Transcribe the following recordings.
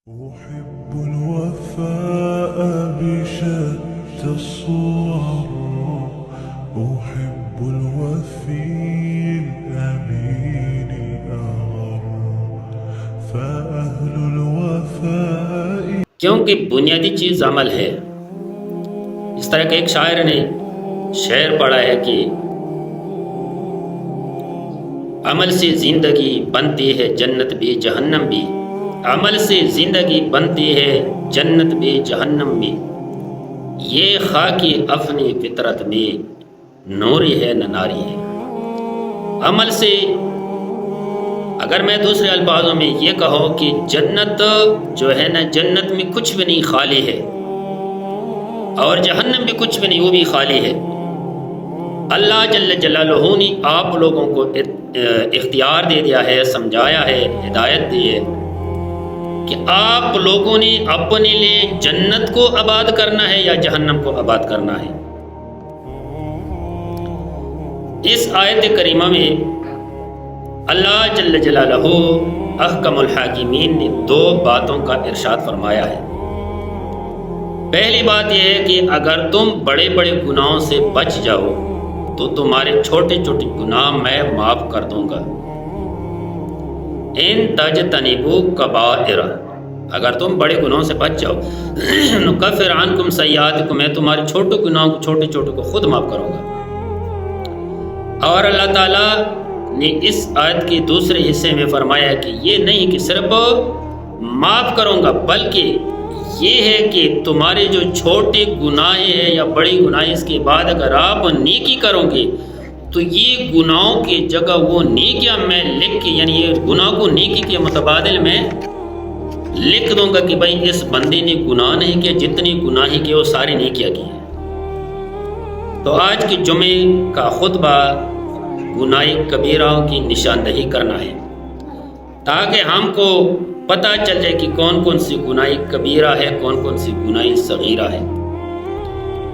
أحب الوفاء بشتى الصور. أحب الوفي الأمين أغر. فأهل الوفاء کیونکہ بنیادی چیز عمل ہے۔ اس طرح کہ ایک شاعر نے شعر پڑھا ہے کہ عمل سے زندگی بنتی ہے جنت بھی جہنم بھی، عمل سے زندگی بنتی ہے جنت بھی جہنم بھی، یہ خاکی اپنی فطرت میں نوری ہے نہ ناری ہے۔ عمل سے اگر میں دوسرے الفاظوں میں یہ کہوں کہ جنت جو ہے نا، جنت میں کچھ بھی نہیں خالی ہے، اور جہنم بھی کچھ بھی نہیں، وہ بھی خالی ہے۔ اللہ جل جلالہ نے آپ لوگوں کو اختیار دے دیا ہے، سمجھایا ہے، ہدایت دی ہے کہ آپ لوگوں نے اپنے لیے جنت کو آباد کرنا ہے یا جہنم کو آباد کرنا ہے۔ اس آیت کریمہ میں اللہ جل جلالہ احکم الحاکمین نے دو باتوں کا ارشاد فرمایا ہے۔ پہلی بات یہ ہے کہ اگر تم بڑے بڑے گناہوں سے بچ جاؤ تو تمہارے چھوٹے چھوٹے گناہ میں معاف کر دوں گا۔ ان تجتنبوا کبائر، اگر تم بڑے گناہوں سے بچ جاؤ، نکفر عنکم سیئاتکم، میں تمہارے چھوٹے گناہوں کو چھوٹے چھوٹے کو خود معاف کروں گا۔ اور اللہ تعالیٰ نے اس آیت کے دوسرے حصے میں فرمایا کہ یہ نہیں کہ صرف معاف کروں گا، بلکہ یہ ہے کہ تمہارے جو چھوٹے گناہ ہیں یا بڑی گناہ، اس کے بعد اگر آپ نیکی کرو گے تو یہ گناہوں کی جگہ وہ نیکیاں میں لکھ کے، یعنی یہ گناہ کو نیکی کے متبادل میں لکھ دوں گا کہ بھائی اس بندے نے گناہ نہیں کیا، جتنی گناہ کی وہ ساری نیکیاں کی ہیں۔ تو آج کے جمعے کا خطبہ گناہ کبیرہ کی نشاندہی کرنا ہے، تاکہ ہم کو پتہ چل جائے کہ کون کون سی گناہ کبیرہ ہے، کون کون سی گناہ صغیرہ ہے۔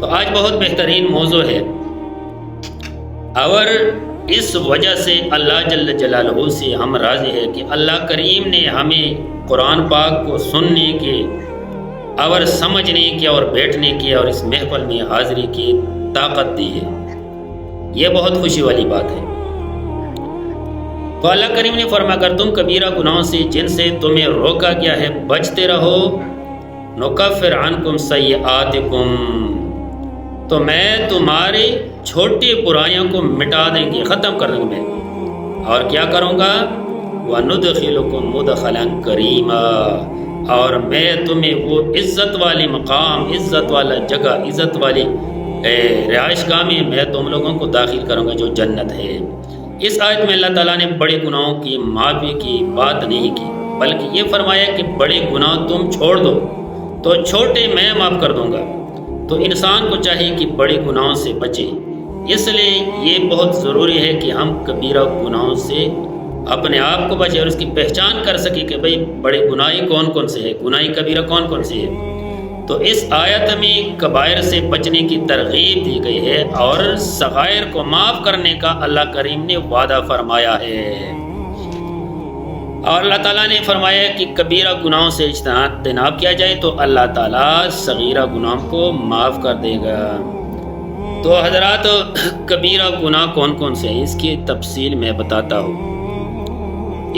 تو آج بہت بہترین موضوع ہے، اور اس وجہ سے اللہ جل جلالہ سے ہم راضی ہے کہ اللہ کریم نے ہمیں قرآن پاک کو سننے کے اور سمجھنے کے اور بیٹھنے کے اور اس محفل میں حاضری کی طاقت دی ہے۔ یہ بہت خوشی والی بات ہے۔ تو اللہ کریم نے فرمایا اگر تم کبیرہ گناہوں سے جن سے تمہیں روکا گیا ہے بچتے رہو، نکفر عنکم سیئاتکم، تو میں تمہارے چھوٹی برائیوں کو مٹا دیں گے، ختم کر دوں گا میں، اور کیا کروں گا، وَنُدْخِلُكُمْ مُدْخَلًا كَرِيمًا، اور میں تمہیں وہ عزت والی مقام، عزت والا جگہ، عزت والی رہائش گاہ میں تم لوگوں کو داخل کروں گا جو جنت ہے۔ اس آیت میں اللہ تعالیٰ نے بڑے گناہوں کی معافی کی بات نہیں کی، بلکہ یہ فرمایا کہ بڑے گناہ تم چھوڑ دو تو چھوٹے میں معاف کر دوں گا۔ تو انسان کو چاہیے کہ بڑے گناہوں سے بچے، اس لیے یہ بہت ضروری ہے کہ ہم کبیرہ گناہوں سے اپنے آپ کو بچے اور اس کی پہچان کر سکیں کہ بھئی بڑے گناہ کون کون سے ہیں، گناہ کبیرہ کون کون سے ہیں۔ تو اس آیت میں کبائر سے بچنے کی ترغیب دی گئی ہے، اور صغائر کو معاف کرنے کا اللہ کریم نے وعدہ فرمایا ہے۔ اور اللہ تعالیٰ نے فرمایا کہ کبیرہ گناہوں سے اجتناب کیا جائے تو اللہ تعالیٰ صغیرہ گناہوں کو معاف کر دے گا۔ تو حضرات، کبیرہ گناہ کون کون سے ہیں، اس کی تفصیل میں بتاتا ہوں۔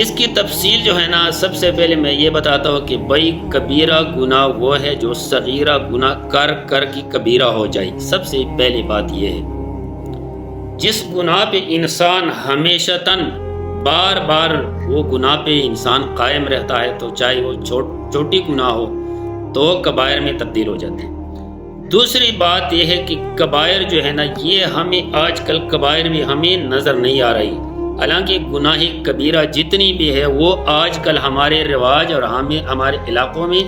اس کی تفصیل جو ہے نا، سب سے پہلے میں یہ بتاتا ہوں کہ بھائی کبیرہ گناہ وہ ہے جو صغیرہ گناہ کر کر کی کبیرہ ہو جائے۔ سب سے پہلی بات یہ ہے، جس گناہ پہ انسان ہمیشتاً بار بار وہ گناہ پہ انسان قائم رہتا ہے، تو چاہے وہ چھوٹی گناہ ہو تو کبائر میں تبدیل ہو جاتے ہیں۔ دوسری بات یہ ہے کہ کبائر جو ہے نا، یہ ہمیں آج کل کبائر بھی ہمیں نظر نہیں آ رہی، حالانکہ گناہ کبیرہ جتنی بھی ہے وہ آج کل ہمارے رواج اور ہمارے علاقوں میں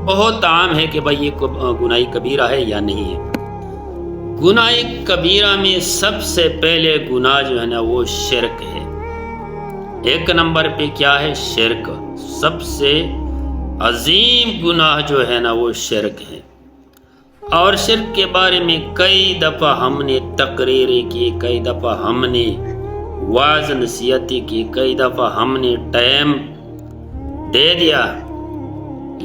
بہت عام ہے کہ بھائی یہ گناہ کبیرہ ہے یا نہیں ہے۔ گناہ کبیرہ میں سب سے پہلے گناہ جو ہے نا وہ شرک ہے۔ ایک نمبر پہ کیا ہے؟ شرک۔ سب سے عظیم گناہ جو ہے نا وہ شرک ہے، اور شرک کے بارے میں کئی دفعہ ہم نے تقریریں کی، کئی دفعہ ہم نے واعظ نصیحت کی، کئی دفعہ ہم نے ٹائم دے دیا،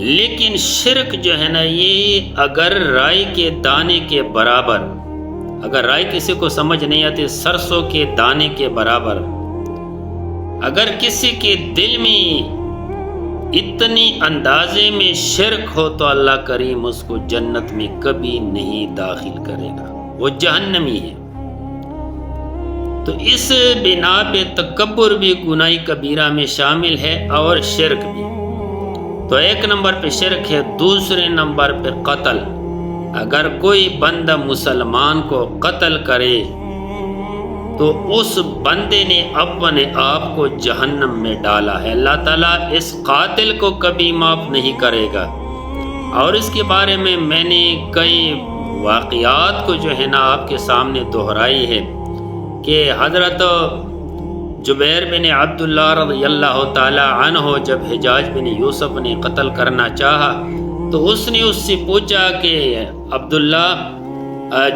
لیکن شرک جو ہے نا یہ اگر رائی کے دانے کے برابر، اگر رائی کسی کو سمجھ نہیں آتی سرسوں کے دانے کے برابر، اگر کسی کے دل میں اتنی اندازے میں شرک ہو تو اللہ کریم اس کو جنت میں کبھی نہیں داخل کرے گا، وہ جہنمی ہے۔ تو اس بنا پہ تکبر بھی گناہ کبیرہ میں شامل ہے اور شرک بھی۔ تو ایک نمبر پہ شرک ہے، دوسرے نمبر پہ قتل۔ اگر کوئی بندہ مسلمان کو قتل کرے تو اس بندے نے اپنے آپ کو جہنم میں ڈالا ہے، اللہ تعالیٰ اس قاتل کو کبھی معاف نہیں کرے گا۔ اور اس کے بارے میں نے کئی واقعات کو جو ہے نا آپ کے سامنے دہرائی ہے کہ حضرت جبیر بن عبداللہ رضی اللہ تعالی عنہ جب حجاج بن یوسف نے قتل کرنا چاہا تو اس نے اس سے پوچھا کہ عبداللہ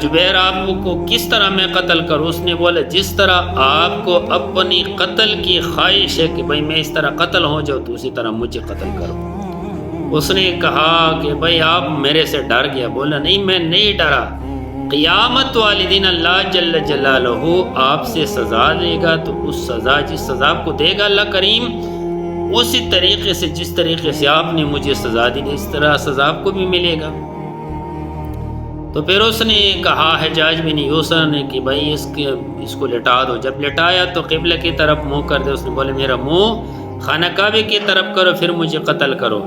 جبیر آپ کو کس طرح میں قتل کروں؟ اس نے بولا جس طرح آپ کو اپنی قتل کی خواہش ہے کہ بھئی میں اس طرح قتل ہو جاؤ تو اسی طرح مجھے قتل کرو۔ اس نے کہا کہ بھئی آپ میرے سے ڈر گیا؟ بولا نہیں میں نہیں ڈرا، قیامت والے دن اللہ جل جلالہ آپ سے سزا دے گا، تو اس سزا جس سزا کو دے گا اللہ کریم اسی طریقے سے جس طریقے سے آپ نے مجھے سزا دی اس طرح سزا آپ کو بھی ملے گا۔ تو پھر اس نے کہا حجاج بن یوسف نے کہ بھائی اس کو لٹا دو۔ جب لٹایا تو قبلہ کی طرف منہ کر دے، اس نے بولے میرا منہ خانہ کعبہ کی طرف کرو پھر مجھے قتل کرو۔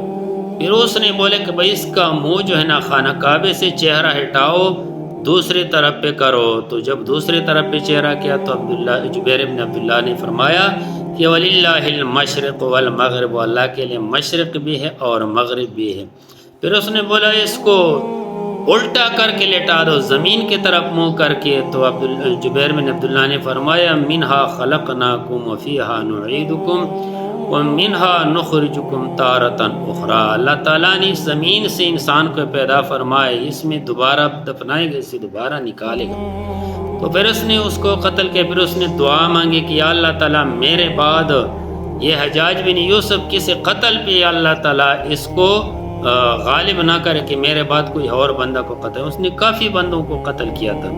پھر اس نے بولے کہ بھائی اس کا منہ جو ہے نا خانہ کعبہ سے چہرہ ہٹاؤ دوسری طرف پہ کرو۔ تو جب دوسری طرف پہ چہرہ کیا تو جبیر بن عبداللہ نے فرمایا کہ وَلِلَّهِ الْمَشْرِقُ وَالْمَغْرِبُ، اللہ کے لیے مشرق بھی ہے اور مغرب بھی ہے۔ پھر اس نے بولا اس کو الٹا کر کے لٹا دو زمین کی طرف منہ کر کے۔ تو جبیر بن عبداللہ نے فرمایا مِنْهَا خَلَقْنَاكُمْ وَفِيهَا نُعِيدُكُمْ وَمِنْهَا نُخْرِجُكُمْ تَارَةً أُخْرَى، اللہ تعالیٰ نے زمین سے انسان کو پیدا فرمایا، اس میں دوبارہ دفنائے گا، اسے دوبارہ نکالے گا۔ تو پھر اس نے اس کو قتل کیا۔ پھر اس نے دعا مانگی کہ یا اللہ تعالیٰ میرے بعد یہ حجاج بن یوسف کسی قتل پہ یا اللہ تعالیٰ اس کو غالب نہ کرے کہ میرے بعد کوئی اور بندہ کو قتل۔ اس نے کافی بندوں کو قتل کیا تھا،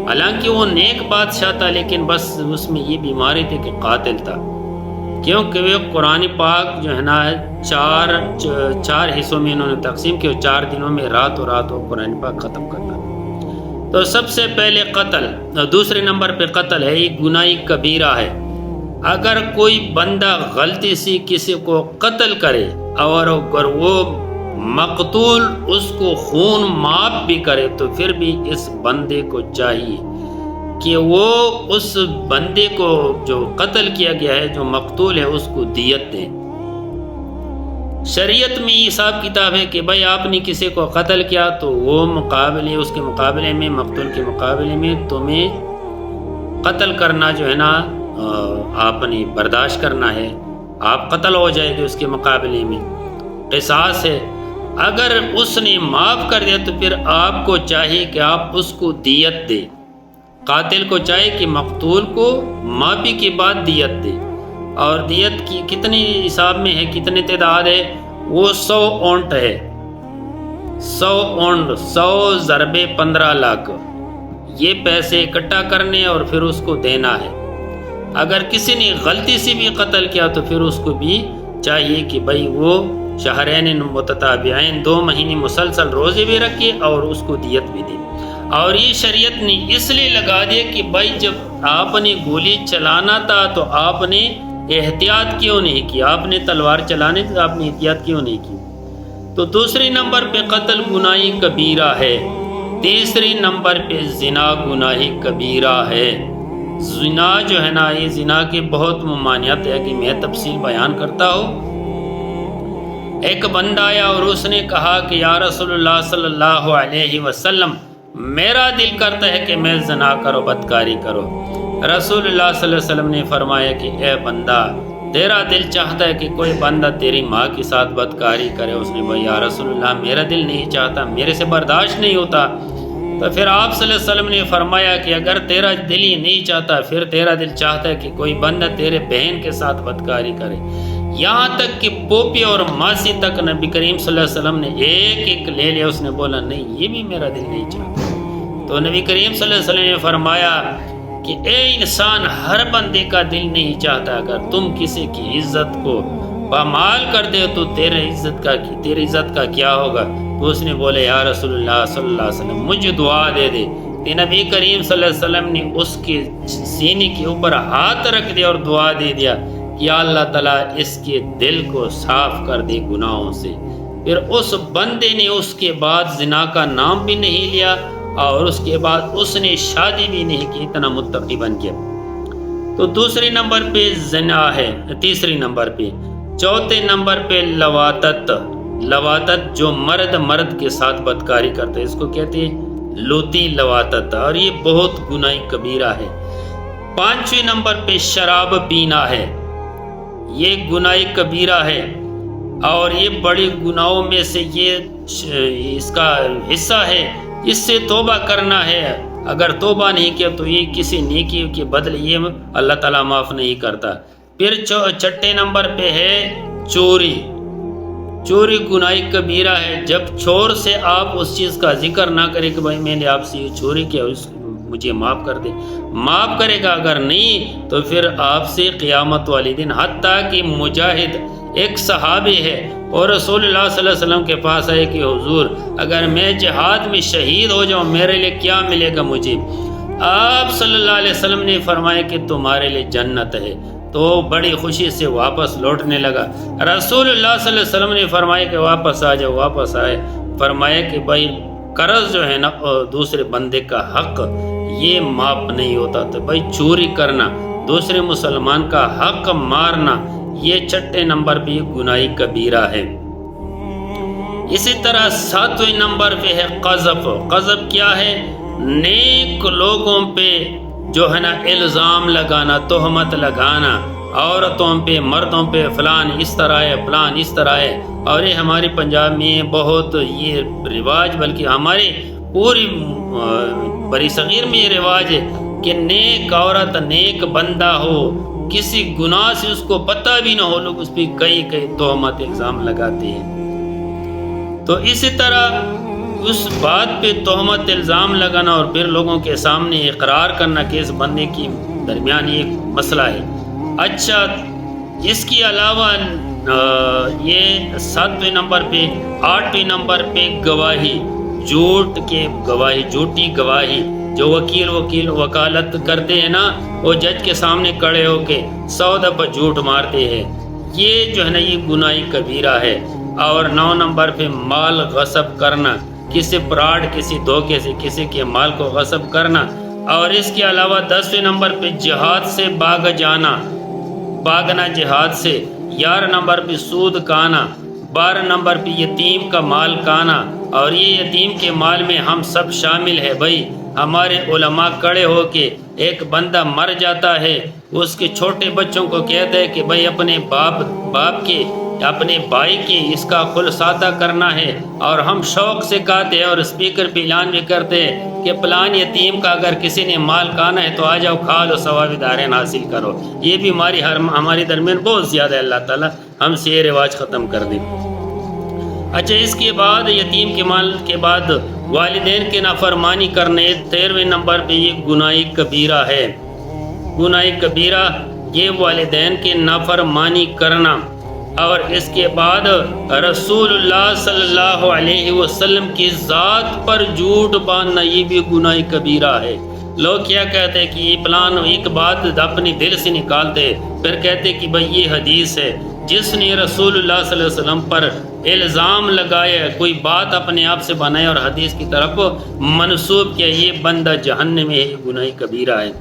حالانکہ وہ نیک بادشاہ تھا لیکن بس اس میں یہ بیماری تھی کہ قاتل تھا، کیونکہ وہ قرآن پاک جو ہے نا چار حصوں میں انہوں نے تقسیم کیا، 4 دنوں میں راتوں رات وہ قرآن پاک ختم کرتا۔ تو سب سے پہلے قتل، دوسرے نمبر پہ قتل ہے، یہ گناہ کبیرہ ہے۔ اگر کوئی بندہ غلطی سے کسی کو قتل کرے اور اگر وہ مقتول اس کو خون معاف بھی کرے تو پھر بھی اس بندے کو چاہیے کہ وہ اس بندے کو جو قتل کیا گیا ہے جو مقتول ہے اس کو دیت دے۔ شریعت میں یہ حساب کتاب ہے کہ بھائی آپ نے کسی کو قتل کیا تو وہ اس کے مقابلے میں مقتول کے مقابلے میں تمہیں قتل کرنا جو ہے نا آپ نے برداشت کرنا ہے، آپ قتل ہو جائے گے اس کے مقابلے میں، قصاص ہے۔ اگر اس نے معاف کر دیا تو پھر آپ کو چاہیے کہ آپ اس کو دیت دے، قاتل کو چاہیے کہ مقتول کو معافی کے بعد دیت دے۔ اور دیت کی کتنی حساب میں ہے، کتنے تعداد ہے؟ وہ 100 اونٹ ہے، 100 اونٹ، 100 ضرب 15 لاکھ، یہ پیسے اکٹھا کرنے اور پھر اس کو دینا ہے۔ اگر کسی نے غلطی سے بھی قتل کیا تو پھر اس کو بھی چاہیے کہ بھائی وہ شہرین متتابعین 2 مہینے مسلسل روزے بھی رکھے اور اس کو دیت بھی دے۔ اور یہ شریعت نے اس لیے لگا دیا کہ بھائی جب آپ نے گولی چلانا تھا تو آپ نے احتیاط کیوں نہیں کی، آپ نے تلوار چلانے تھے آپ نے احتیاط کیوں نہیں کی۔ تو دوسرے نمبر پہ قتل گناہ کبیرہ ہے، تیسرے نمبر پہ زنا گناہ کبیرہ ہے۔ زنا جو ہے نا یہ زنا کے بہت ممانعت ہے کہ میں تفصیل بیان کرتا ہوں۔ ایک بندہ آیا اور اس نے کہا کہ یا رسول اللہ صلی اللہ علیہ وسلم میرا دل کرتا ہے کہ میں زنا کرو، بدکاری کرو۔ رسول اللہ صلی اللہ علیہ وسلم نے فرمایا کہ اے بندہ تیرا دل چاہتا ہے کہ کوئی بندہ تیری ماں کے ساتھ بدکاری کرے؟ اس نے بھائی یا رسول اللہ میرا دل نہیں چاہتا، میرے سے برداشت نہیں ہوتا۔ تو پھر آپ صلی اللہ علیہ وسلم نے فرمایا کہ اگر تیرا دل ہی نہیں چاہتا پھر تیرا دل چاہتا ہے کہ کوئی بندہ تیرے بہن کے ساتھ بدکاری کرے، یہاں تک کہ پوپی اور ماسی تک نبی کریم صلی اللہ علیہ وسلم نے ایک ایک لے لیا. اس نے بولا نہیں یہ بھی میرا دل نہیں چاہتا. تو نبی کریم صلی اللہ علیہ وسلم نے فرمایا کہ اے انسان، ہر بندے کا دل نہیں چاہتا. اگر تم کسی کی عزت کو پامال کر دے تو تیری عزت کا کیا ہوگا؟ تو اس نے بولے یا رسول اللہ صلی اللہ علیہ وسلم مجھے دعا دے دے. کہ نبی کریم صلی اللہ علیہ وسلم نے اس کے سینے کے اوپر ہاتھ رکھ دیا اور دعا دے دیا کہ یا اللہ تعالیٰ اس کے دل کو صاف کر دے گناہوں سے. پھر اس بندے نے اس کے بعد زنا کا نام بھی نہیں لیا اور اس کے بعد اس نے شادی بھی نہیں کی. اتنا متقی بن گیا. تو دوسرے نمبر پہ زنا ہے. تیسری نمبر پہ. چوتھے نمبر پہ لواتت جو مرد کے ساتھ بدکاری کرتے ہیں، اس کو کہتے ہیں لوتی لواتت، اور یہ بہت گناہ کبیرہ ہے. پانچویں نمبر پہ شراب پینا ہے. یہ گناہ کبیرہ ہے اور یہ بڑی گناہوں میں سے یہ اس کا حصہ ہے. اس سے توبہ کرنا ہے. اگر توبہ نہیں کیا تو یہ کسی نیکی کے بدلے یہ اللہ تعالیٰ معاف نہیں کرتا. پھر چھٹے نمبر پہ ہے چوری. چوری گناہ کبیرہ ہے. جب چور سے آپ اس چیز کا ذکر نہ کرے کہ بھائی میں نے آپ سے یہ چوری کیا، مجھے معاف کر دے، معاف کرے گا. اگر نہیں تو پھر آپ سے قیامت والے دن. حتیٰ کہ مجاہد ایک صحابی ہے اور رسول اللہ صلی اللہ علیہ وسلم کے پاس آئے کہ حضور اگر میں جہاد میں شہید ہو جاؤں میرے لیے کیا ملے گا مجھے؟ آپ صلی اللہ علیہ وسلم نے فرمایا کہ تمہارے لیے جنت ہے. تو بڑی خوشی سے واپس لوٹنے لگا. رسول اللہ صلی اللہ علیہ وسلم نے فرمایا کہ واپس آ جاؤ. واپس آئے. فرمایا کہ بھائی قرض جو ہے نا دوسرے بندے کا حق یہ معاف نہیں ہوتا. تو بھائی چوری کرنا، دوسرے مسلمان کا حق مارنا، یہ چھٹے نمبر پہ گناہ کبیرہ ہے. اسی طرح ساتویں نمبر پہ ہے قذف. قذف کیا ہے؟ نیک لوگوں پہ جو ہے نا الزام لگانا، تہمت لگانا، عورتوں پہ مردوں پہ فلان اس طرح ہے فلان اس طرح ہے. اور یہ ہمارے پنجاب میں بہت یہ رواج، بلکہ ہمارے پوری بری صغیر میں یہ رواج ہے کہ نیک عورت نیک بندہ ہو، کسی گناہ سے اس کو پتہ بھی نہ ہو، لوگ اس پہ کئی تہمت الزام لگاتے ہیں. تو اسی طرح اس بات پہ تہمت الزام لگانا اور پھر لوگوں کے سامنے اقرار کرنا کہ اس بندے کی درمیان یہ مسئلہ ہے. اچھا، اس کے علاوہ یہ ساتویں نمبر پہ. آٹھویں نمبر پہ گواہی، جھوٹ کے گواہی، جھوٹی گواہی. جو وکیل وکالت کرتے ہیں نا، وہ جج کے سامنے کھڑے ہو کے 100 دفعہ جھوٹ مارتے ہیں. یہ جو ہے نا یہ گناہ کبیرہ ہے. اور 9 نمبر پہ مال غصب کرنا، کسی فراڈ کسی دھوکے سے کسی کے مال کو غصب کرنا. اور اس کے علاوہ 10ویں نمبر پہ جہاد سے بھاگنا جہاد سے. 11 نمبر پہ سود کھانا. 12 نمبر پہ یتیم کا مال کھانا. اور یہ یتیم کے مال میں ہم سب شامل ہے. بھائی ہمارے علماء کھڑے ہو کے ایک بندہ مر جاتا ہے، اس کے چھوٹے بچوں کو کہتے ہیں کہ بھائی اپنے باپ کے اپنے بھائی کی اس کا خلصاتہ کرنا ہے. اور ہم شوق سے کہتے ہیں اور اسپیکر پہ اعلان بھی کرتے ہیں کہ پلان یتیم کا اگر کسی نے مال کھانا ہے تو آ جاؤ کھا لو، ثواب دارین حاصل کرو. یہ بھی ہماری درمیان بہت زیادہ ہے. اللہ تعالیٰ ہم سے یہ رواج ختم کر دے. اچھا، اس کے بعد یتیم کے مال کے بعد والدین کی نافرمانی کرنے. 13ویں نمبر پہ یہ گناہ کبیرہ ہے. گناہ کبیرہ یہ والدین کی نافرمانی کرنا. اور اس کے بعد رسول اللہ صلی اللہ علیہ وسلم کی ذات پر جھوٹ باندھنا، یہ بھی گناہ کبیرہ ہے. لوگ کیا کہتے ہیں کہ یہ پلان ایک بات اپنے دل سے نکالتے پھر کہتے کہ بھئی یہ حدیث ہے. جس نے رسول اللہ صلی اللہ علیہ وسلم پر الزام لگایا، کوئی بات اپنے آپ سے بنایا اور حدیث کی طرف منسوب کیا، یہ بندہ جہنم میں ہے، گناہ کبیرہ ہے.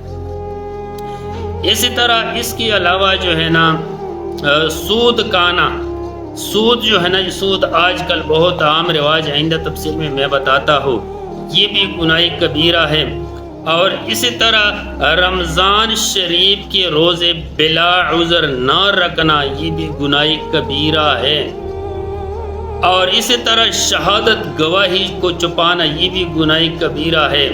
اسی طرح اس کے علاوہ جو ہے نا سود کھانا. سود جو ہے نا، سود آج کل بہت عام رواج ہے، آئندہ تفصیل میں بتاتا ہوں. یہ بھی گناہ کبیرہ ہے. اور اسی طرح رمضان شریف کے روزے بلا عذر نہ رکھنا، یہ بھی گناہ کبیرہ ہے. اور اسی طرح شہادت گواہی کو چھپانا، یہ بھی گناہ کبیرہ ہے.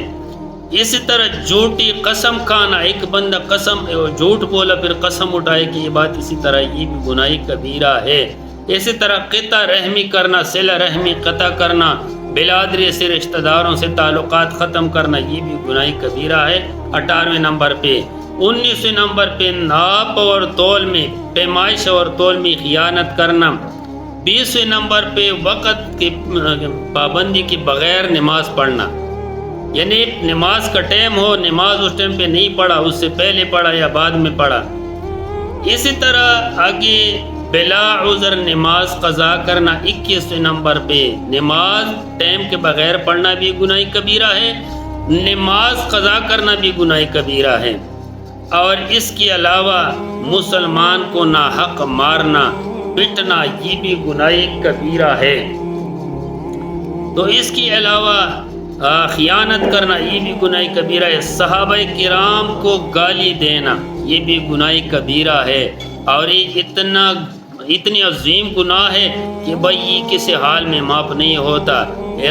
اسی طرح جھوٹی قسم کھانا، ایک بندہ جھوٹ بولا پھر قسم اٹھائے کہ یہ بات اسی طرح یہ بھی گناہ کبیرہ ہے۔ اسی طرح قطع رحمی کرنا، صلہ رحمی قطع کرنا، بلادری سے رشتہ داروں سے تعلقات ختم کرنا، یہ بھی گناہ کبیرہ ہے۔ 18ویں نمبر پہ 19ویں نمبر پہ ناپ اور تول میں، پیمائش اور تول میں خیانت کرنا۔ 20ویں نمبر پہ وقت کی پابندی کے بغیر نماز پڑھنا، یعنی نماز کا ٹائم ہو، نماز اس ٹائم پہ نہیں پڑھا، اس سے پہلے پڑھا یا بعد میں پڑھا۔ اسی طرح آگے بلا عذر نماز قضا کرنا۔ 21ویں نمبر پہ نماز ٹائم کے بغیر پڑھنا بھی گناہ کبیرہ ہے، نماز قضا کرنا بھی گناہ کبیرہ ہے۔ اور اس کے علاوہ مسلمان کو ناحق مارنا، پٹنا، یہ بھی گناہ کبیرہ ہے۔ تو اس کے علاوہ خیانت کرنا یہ بھی گناہ کبیرہ ہے۔ صحابہ کرام کو گالی دینا یہ بھی گناہ کبیرہ ہے، اور یہ اتنی عظیم گناہ ہے کہ بھائی یہ کسی حال میں معاف نہیں ہوتا۔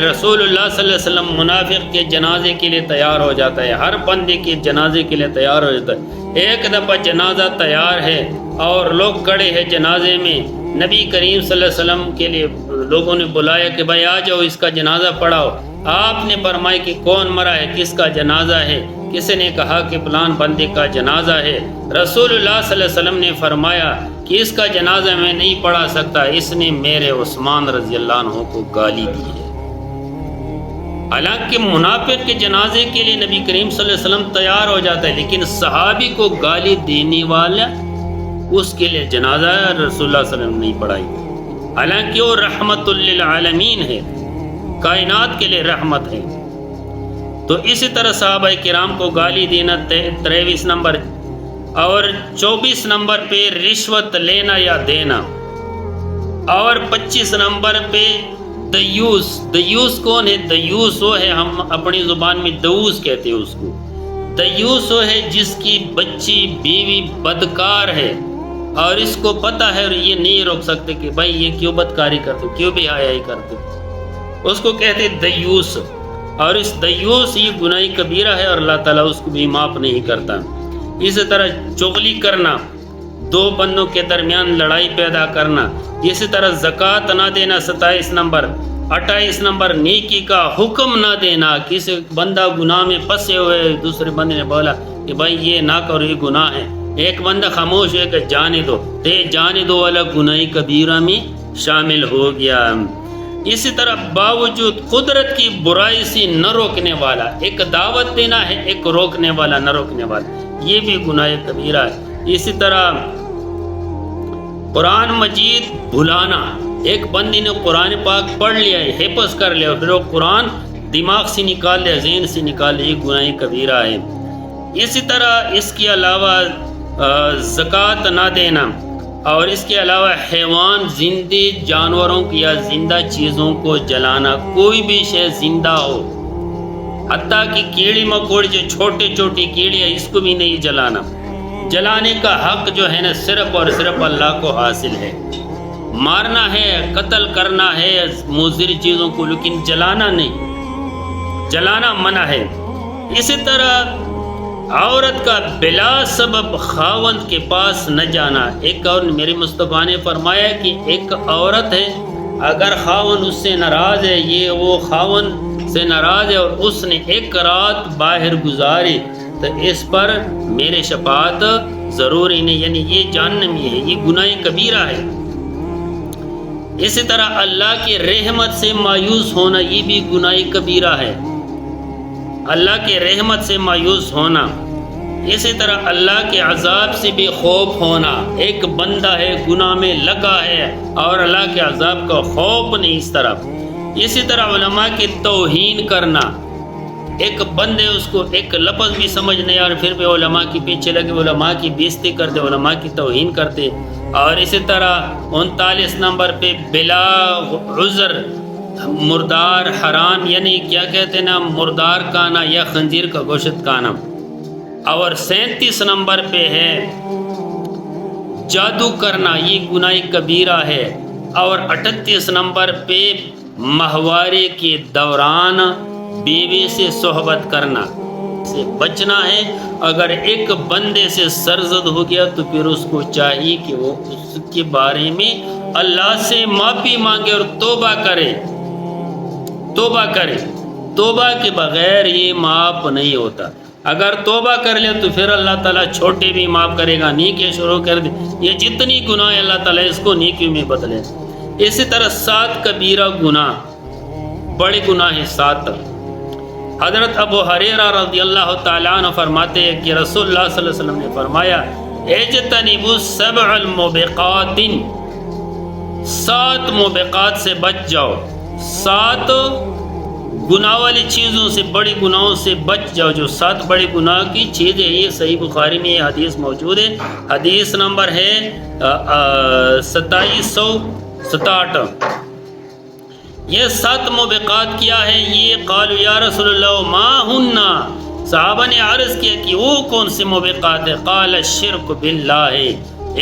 رسول اللہ صلی اللہ علیہ وسلم منافق کے جنازے کے لیے تیار ہو جاتا ہے، ہر بندے کے جنازے کے لیے تیار ہو جاتا ہے۔ ایک دفعہ جنازہ تیار ہے اور لوگ کھڑے ہیں جنازے میں، نبی کریم صلی اللہ علیہ وسلم کے لیے لوگوں نے بلایا کہ بھائی آ جاؤ اس کا جنازہ پڑھاؤ۔ آپ نے فرمایا کہ کون مرا ہے، کس کا جنازہ ہے؟ کسی نے کہا کہ فلان بندے کا جنازہ ہے۔ رسول اللہ صلی اللہ علیہ وسلم نے فرمایا کہ اس کا جنازہ میں نہیں پڑھا سکتا، اس نے میرے عثمان رضی اللہ عنہ کو گالی دی ہے۔ حالانکہ منافق کے جنازے کے لیے نبی کریم صلی اللہ علیہ وسلم تیار ہو جاتا ہے، لیکن صحابی کو گالی دینے والا اس کے لیے جنازہ رسول اللہ صلی اللہ علیہ وسلم نہیں پڑھائی، حالانکہ وہ رحمت للعالمین ہے، کائنات کے لیے رحمت ہے۔ تو اسی طرح صحابہ کرام کو گالی دینا 23 نمبر، اور 24 نمبر پہ رشوت لینا یا دینا، اور 25 نمبر پہ دیوس۔ دیوس کون ہے؟ دیوس وہ ہے، ہم اپنی زبان میں دوس کہتے ہیں اس کو۔ دیوس وہ ہے جس کی بچی بیوی بدکار ہے اور اس کو پتہ ہے اور یہ نہیں روک سکتے کہ بھائی یہ کیوں بدکاری کرتے، کیوں بے حیائی کرتے، اس کو کہتے دیوس۔ اور اس دیوس یہ گناہ کبیرہ ہے اور اللہ تعالیٰ اس کو بھی معاف نہیں کرتا۔ اسی طرح چغلی کرنا، دو بندوں کے درمیان لڑائی پیدا کرنا۔ اسی طرح زکوٰۃ نہ دینا 27 نمبر۔ 28 نمبر نیکی کا حکم نہ دینا، کسی بندہ گناہ میں پھنسے ہوئے دوسرے بندے نے بولا کہ بھائی یہ نہ کرو یہ گناہ ہے، ایک بندہ خاموش ہے کہ جانے دو، تو یہ جانے دو والا گناہ کبیرہ میں شامل ہو گیا۔ اسی طرح باوجود قدرت کی برائی سے نہ روکنے والا، ایک دعوت دینا ہے، ایک روکنے والا نہ روکنے والا، یہ بھی گناہ کبیرہ ہے۔ اسی طرح قرآن مجید بھلانا، ایک بندی نے قرآن پاک پڑھ لیا ہے، حفظ کر لیا، پھر وہ قرآن دماغ سے نکال لیا، ذہن سے نکال لیا، یہ گناہ کبیرہ ہے۔ اسی طرح اس کے علاوہ زکوٰۃ نہ دینا، اور اس کے علاوہ حیوان، زندے جانوروں یا زندہ چیزوں کو جلانا، کوئی بھی شے زندہ ہو، حتیٰ کہ کیڑی مکوڑی جو چھوٹی چھوٹی کیڑی ہے اس کو بھی نہیں جلانا۔ جلانے کا حق جو ہے نا صرف اور صرف اللہ کو حاصل ہے۔ مارنا ہے، قتل کرنا ہے مضر چیزوں کو، لیکن جلانا نہیں، جلانا منع ہے۔ اسی طرح عورت کا بلا سبب خاوند کے پاس نہ جانا۔ ایک اور میرے مصطفیٰ نے فرمایا کہ ایک عورت ہے، اگر خاوند اس سے ناراض ہے، یہ وہ خاوند سے ناراض ہے اور اس نے ایک رات باہر گزاری تو اس پر میرے شفاعت ضروری نہیں، یعنی یہ جہنمی ہے، یہ گناہ کبیرہ ہے۔ اسی طرح اللہ کی رحمت سے مایوس ہونا، یہ بھی گناہ کبیرہ ہے، اللہ کی رحمت سے مایوس ہونا۔ اسی طرح اللہ کے عذاب سے بھی خوف ہونا، ایک بندہ ہے گناہ میں لگا ہے اور اللہ کے عذاب کا خوف نہیں اس طرف۔ اسی طرح علماء کی توہین کرنا، ایک بندے اس کو ایک لفظ بھی سمجھ نہیں اور پھر بھی علماء کے پیچھے لگے، علماء کی بےزتی کرتے، علماء کی توہین کرتے۔ اور اسی طرح 39 نمبر پہ بلا عذر مردار حرام، یعنی کیا کہتے ہیں نا، مردار کھانا یا خنزیر کا گوشت کھانا۔ اور 37 نمبر پہ ہے جادو کرنا، یہ گناہ کبیرہ ہے۔ اور 38 نمبر پہ ماہوارے کے دوران بیوی سے صحبت کرنا، سے بچنا ہے. اگر ایک بندے سے سرزد ہو گیا تو پھر اس کو چاہیے کہ وہ اس کے بارے میں اللہ سے معافی مانگے اور توبہ کرے. توبہ کے بغیر یہ معاف نہیں ہوتا. اگر توبہ کر لے تو پھر اللہ تعالیٰ چھوٹے بھی معاف کرے گا. نیکی شروع کر دے, یہ جتنی گناہ ہے اللہ تعالیٰ اس کو نیکی میں بدلے. اسی طرح 7 کبیرہ گناہ, بڑے گناہ ہیں 7. حضرت ابو ہریرہ رضی اللہ تعالیٰ عنہ فرماتے ہیں کہ رسول اللہ صلی اللہ علیہ وسلم نے فرمایا اجتنبوا 7 الموبقات, 7 موبقات سے بچ جاؤ. 7 گناہ والی چیزوں سے, بڑی گناہوں سے بچ جاؤ. جو 7 بڑی گناہ کی چیز ہے, یہ صحیح بخاری میں یہ حدیث موجود ہے. حدیث نمبر ہے 2767. یہ 7 موبقات کیا ہے؟ یہ قالوا یا رسول اللہ ما ہننا, صحابہ نے عرض کیا کہ وہ کون سے موبقات ہے؟ قال الشرک باللہ,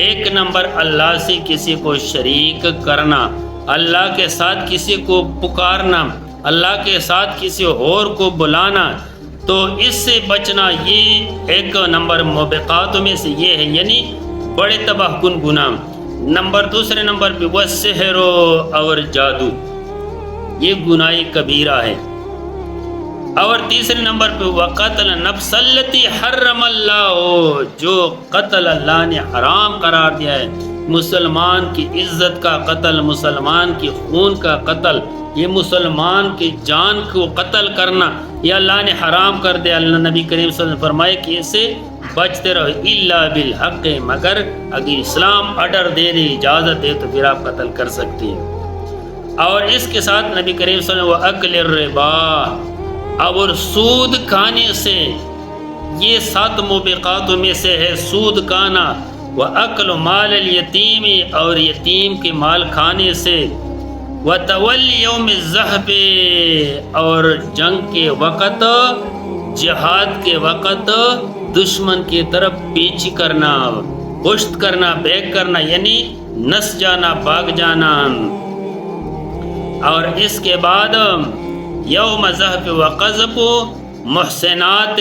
1 نمبر اللہ سے کسی کو شریک کرنا, اللہ کے ساتھ کسی کو پکارنا, اللہ کے ساتھ کسی اور کو بلانا. تو اس سے بچنا یہ 1 نمبر موبقات میں سے یہ ہے, یعنی بڑے تباہ کن گناہ. دوسرے نمبر پہ والسحر اور جادو, یہ گناہ کبیرہ ہے. اور تیسرے نمبر پہ وقتل النفس التی حرم اللہ, جو قتل اللہ نے حرام قرار دیا ہے. مسلمان کی عزت کا قتل, مسلمان کی خون کا قتل, یہ مسلمان کی جان کو قتل کرنا یہ اللہ نے حرام کر دیا. اللہ نبی کریم صلی اللہ علیہ وسلم فرمائے کہ اسے بچتے رہو الا بالحق, مگر اگر اسلام آرڈر دے دے, اجازت دے تو پھر آپ قتل کر سکتے ہیں. اور اس کے ساتھ نبی کریم صلی اللہ علیہ وسلم اکل الربا, اور سود کھانے سے, یہ 7 موبقات میں سے ہے سود کھانا. وَأَكْلُ مَالَ الْيَتِيمِ, اور یتیم کے مال کھانے سے. وَتَوَلِّ يَوْمِ الزَّحْفِ, اور جنگ کے وقت, جہاد کے وقت دشمن کی طرف پیچھے کرنا, پشت کرنا, بیک کرنا, یعنی نس جانا, بھاگ جانا. اور اس کے بعد یوم زحف وقذف محسنات,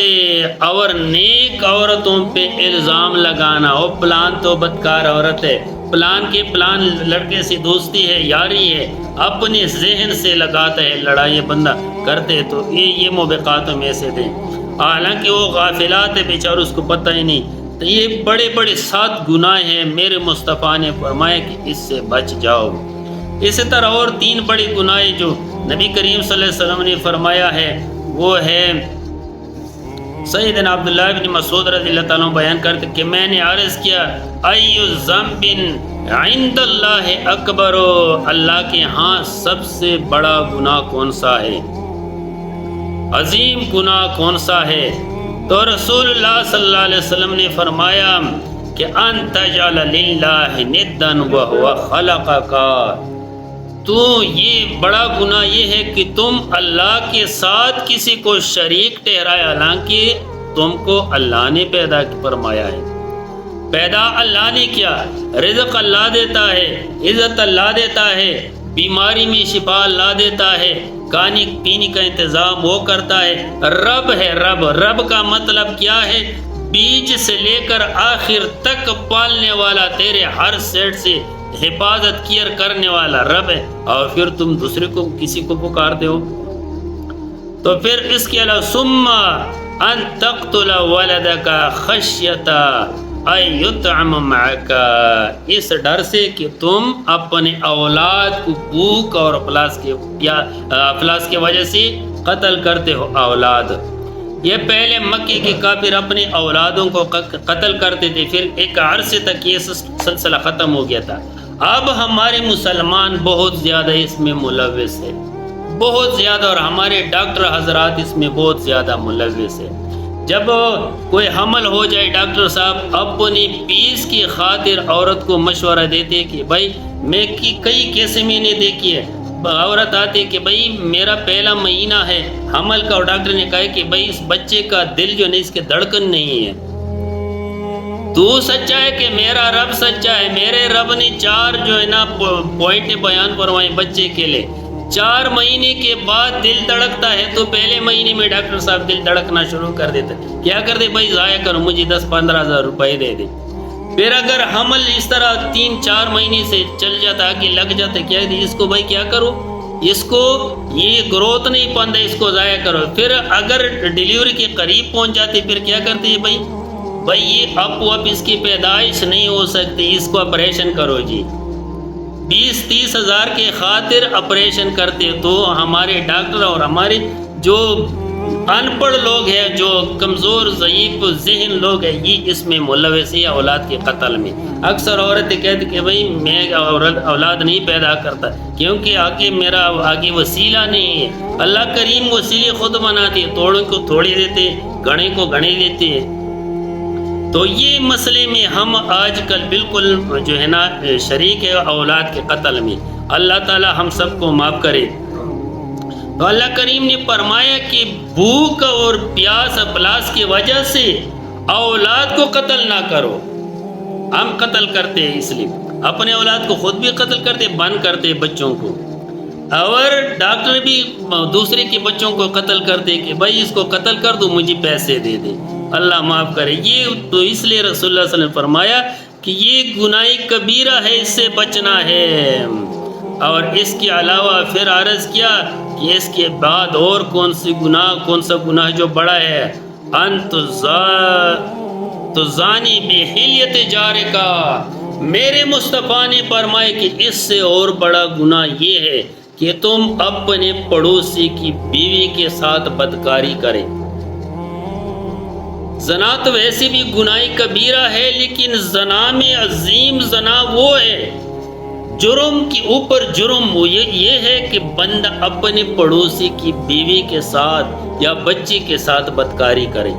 اور نیک عورتوں پہ الزام لگانا. وہ پلان تو بدکار عورت ہے, پلان لڑکے سے دوستی ہے, یاری ہے, اپنے ذہن سے لگاتا ہے, لڑائی بندہ کرتے تو یہ موبقاتوں میں سے دیں, حالانکہ وہ غافلات ہے بیچار, اس کو پتہ ہی نہیں. تو یہ بڑے 7 گناہ ہیں. میرے مصطفیٰ نے فرمایا کہ اس سے بچ جاؤ. اسی طرح اور 3 بڑی گناہ جو نبی کریم صلی اللہ علیہ وسلم نے فرمایا ہے, وہ ہے سیدنا عبداللہ بن مسعود رضی اللہ تعالیٰ بیان کرتے کہ میں نے عرض کیا ایُّ ذنب عند اللہ اکبر, اللہ کے ہاں سب سے بڑا گناہ کون سا ہے, عظیم گناہ کون سا ہے؟ تو رسول اللہ صلی اللہ علیہ وسلم نے فرمایا کہ ان تجعل للہ ندا وہو خلقک, تو یہ بڑا گناہ یہ ہے کہ تم اللہ کے ساتھ کسی کو شریک ٹھہرائے, حالانکہ تم کو اللہ نے پیدا فرمایا ہے. پیدا اللہ نے کیا, رزق اللہ دیتا ہے, عزت اللہ دیتا ہے, بیماری میں شفا اللہ دیتا ہے, کھانے پینے کا انتظام وہ کرتا ہے. رب ہے, رب کا مطلب کیا ہے؟ بیج سے لے کر آخر تک پالنے والا, تیرے ہر سیٹ سے حفاظت کیئر کرنے والا رب ہے. اور پھر تم دوسرے کو کسی کو پکارتے ہو. تو پھر اس کے علاوہ ثم ان تقتل ولدک خشیۃ ان یطعم معک, اس ڈر سے کہ تم اپنے اولاد کو بھوک اور افلاس کی وجہ سے قتل کرتے ہو اولاد. یہ پہلے مکے کے کافر اپنے اولادوں کو قتل کرتے تھے, پھر ایک عرصے تک یہ سلسلہ ختم ہو گیا تھا. اب ہمارے مسلمان بہت زیادہ اس میں ملوث ہے, بہت زیادہ, اور ہمارے ڈاکٹر حضرات اس میں بہت زیادہ ملوث ہے. جب کوئی حمل ہو جائے, ڈاکٹر صاحب اپنی پیس کی خاطر عورت کو مشورہ دیتے کہ بھائی میں کئی کیسے میں نے دیکھی ہے, عورت آتی کہ بھائی میرا پہلا مہینہ ہے حمل کا, اور ڈاکٹر نے کہا کہ بھائی اس بچے کا دل جو نہیں, اس کے دھڑکن نہیں ہے. تو سچا ہے کہ میرا رب سچا ہے. میرے رب نے 4 جو ہے نا پوائنٹ بیان فرمائے بچے کے لیے, 4 مہینے کے بعد دل دھڑکتا ہے تو پہلے مہینے میں ڈاکٹر صاحب دل دھڑکنا شروع کر دیتے، کیا کرتے بھائی ضائع کرو، مجھے 10-15 ہزار روپے دے دے۔ پھر اگر حمل اس طرح 3-4 مہینے سے چل جاتا، آگے لگ جاتا، کیا اس کو بھائی کیا کرو، اس کو یہ گروتھ نہیں پاتا، اس کو ضائع کرو۔ پھر اگر ڈیلیوری کے قریب پہنچ جاتے پھر کیا کرتے ہیں بھائی یہ اب اس کی پیدائش نہیں ہو سکتی، اس کو آپریشن کرو جی۔ 20-30 ہزار کے خاطر آپریشن کرتے تو ہمارے ڈاکٹر اور ہمارے جو ان پڑھ لوگ ہیں، جو کمزور ضعیف ذہن لوگ ہیں، یہ اس میں ملوث ہے اولاد کے قتل میں۔ اکثر عورتیں کہتی کہ بھائی میں اولاد نہیں پیدا کرتا کیونکہ میرا آگے وسیلہ نہیں ہے۔ اللہ کریم وسیلے خود بناتے، توڑوں کو تھوڑی دیتے، گھڑے کو گھڑے دیتے ہیں۔ تو یہ مسئلے میں ہم آج کل بالکل جو ہے نا شریک ہے اولاد کے قتل میں۔ اللہ تعالی ہم سب کو معاف کرے۔ تو اللہ کریم نے فرمایا کہ بھوک اور پیاس افلاس کی وجہ سے اولاد کو قتل نہ کرو۔ ہم قتل کرتے ہیں، اس لیے اپنے اولاد کو خود بھی قتل کرتے، بند کرتے بچوں کو، اور ڈاکٹر بھی دوسرے کے بچوں کو قتل کرتے کہ بھائی اس کو قتل کر دو، مجھے پیسے دے دے۔ اللہ معاف کرے۔ یہ تو اس لیے رسول اللہ صلی اللہ علیہ وسلم نے فرمایا کہ یہ گناہ کبیرہ ہے، اس سے بچنا ہے۔ اور اس کے علاوہ پھر عرض کیا کہ اس کے بعد اور کون سا گناہ جو بڑا ہے، انت زانی بحلیت جارکا، میرے مصطفیٰ نے فرمایا کہ اس سے اور بڑا گناہ یہ ہے کہ تم اپنے پڑوسی کی بیوی کے ساتھ بدکاری کریں۔ زنا تو ویسے بھی گناہ کبیرہ ہے، لیکن زنا میں عظیم زنا وہ ہے، جرم کے اوپر جرم یہ ہے کہ بندہ اپنے پڑوسی کی بیوی کے ساتھ یا بچے کے ساتھ بدکاری کرے،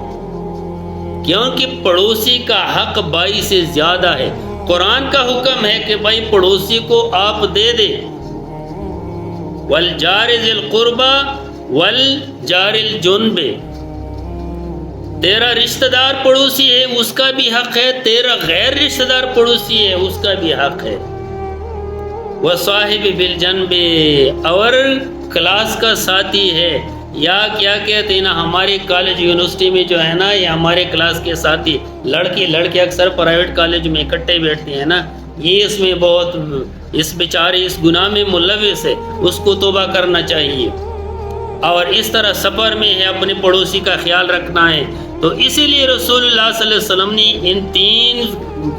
کیونکہ پڑوسی کا حق بھائی سے زیادہ ہے۔ قرآن کا حکم ہے کہ بھائی پڑوسی کو آپ دے دے، والجار ذی القربى والجار الجنب، تیرا رشتہ دار پڑوسی ہے اس کا بھی حق ہے، تیرا غیر رشتہ دار پڑوسی ہے اس کا بھی حق ہے۔ وصاحب بالجنب، اور کلاس کا ساتھی ہے، یا کیا کہتے ہیں نا ہمارے کالج یونیورسٹی میں جو ہے نا، یہ ہمارے کلاس کے ساتھی لڑکے اکثر پرائیویٹ کالج میں اکٹھے بیٹھتے ہیں نا، یہ اس میں بہت اس بیچارے اس گناہ میں ملوث ہے، اس کو توبہ کرنا چاہیے۔ اور اس طرح سفر میں ہے اپنے پڑوسی کا خیال رکھنا ہے۔ تو اسی لیے رسول اللہ صلی اللہ علیہ وسلم نے ان 3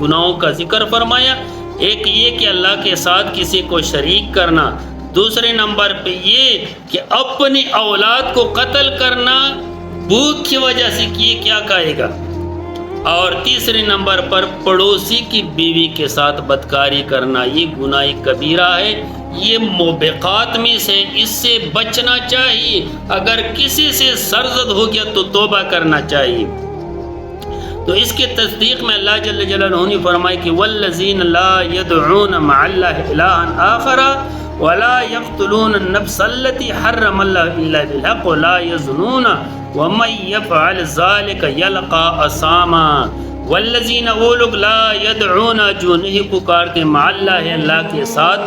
گناہوں کا ذکر فرمایا۔ ایک یہ کہ اللہ کے ساتھ کسی کو شریک کرنا، دوسرے نمبر پہ یہ کہ اپنی اولاد کو قتل کرنا بھوک کی وجہ سے، یہ کیا کہے گا، اور تیسرے نمبر پر پڑوسی کی بیوی کے ساتھ بدکاری کرنا، یہ گناہ کبیرہ ہے، یہ موبقات میں سے، اس سے بچنا چاہیے۔ اگر کسی سے سرزد ہو گیا تو توبہ کرنا چاہیے۔ تو اس کی تصدیق میں اللہ جل جلالہ نے فرمایا کہ والذین لا يدعون مع اللہ الہا آخر ولا يقتلون النفس التي حرم اللہ الا بالحق ولا يزنون ومن يفعل ذلك يلقى اثاما۔ والذین، وہ لوگ لا يدعون، جو نہیں پکارتے، مع اللہ، اللہ کے ساتھ،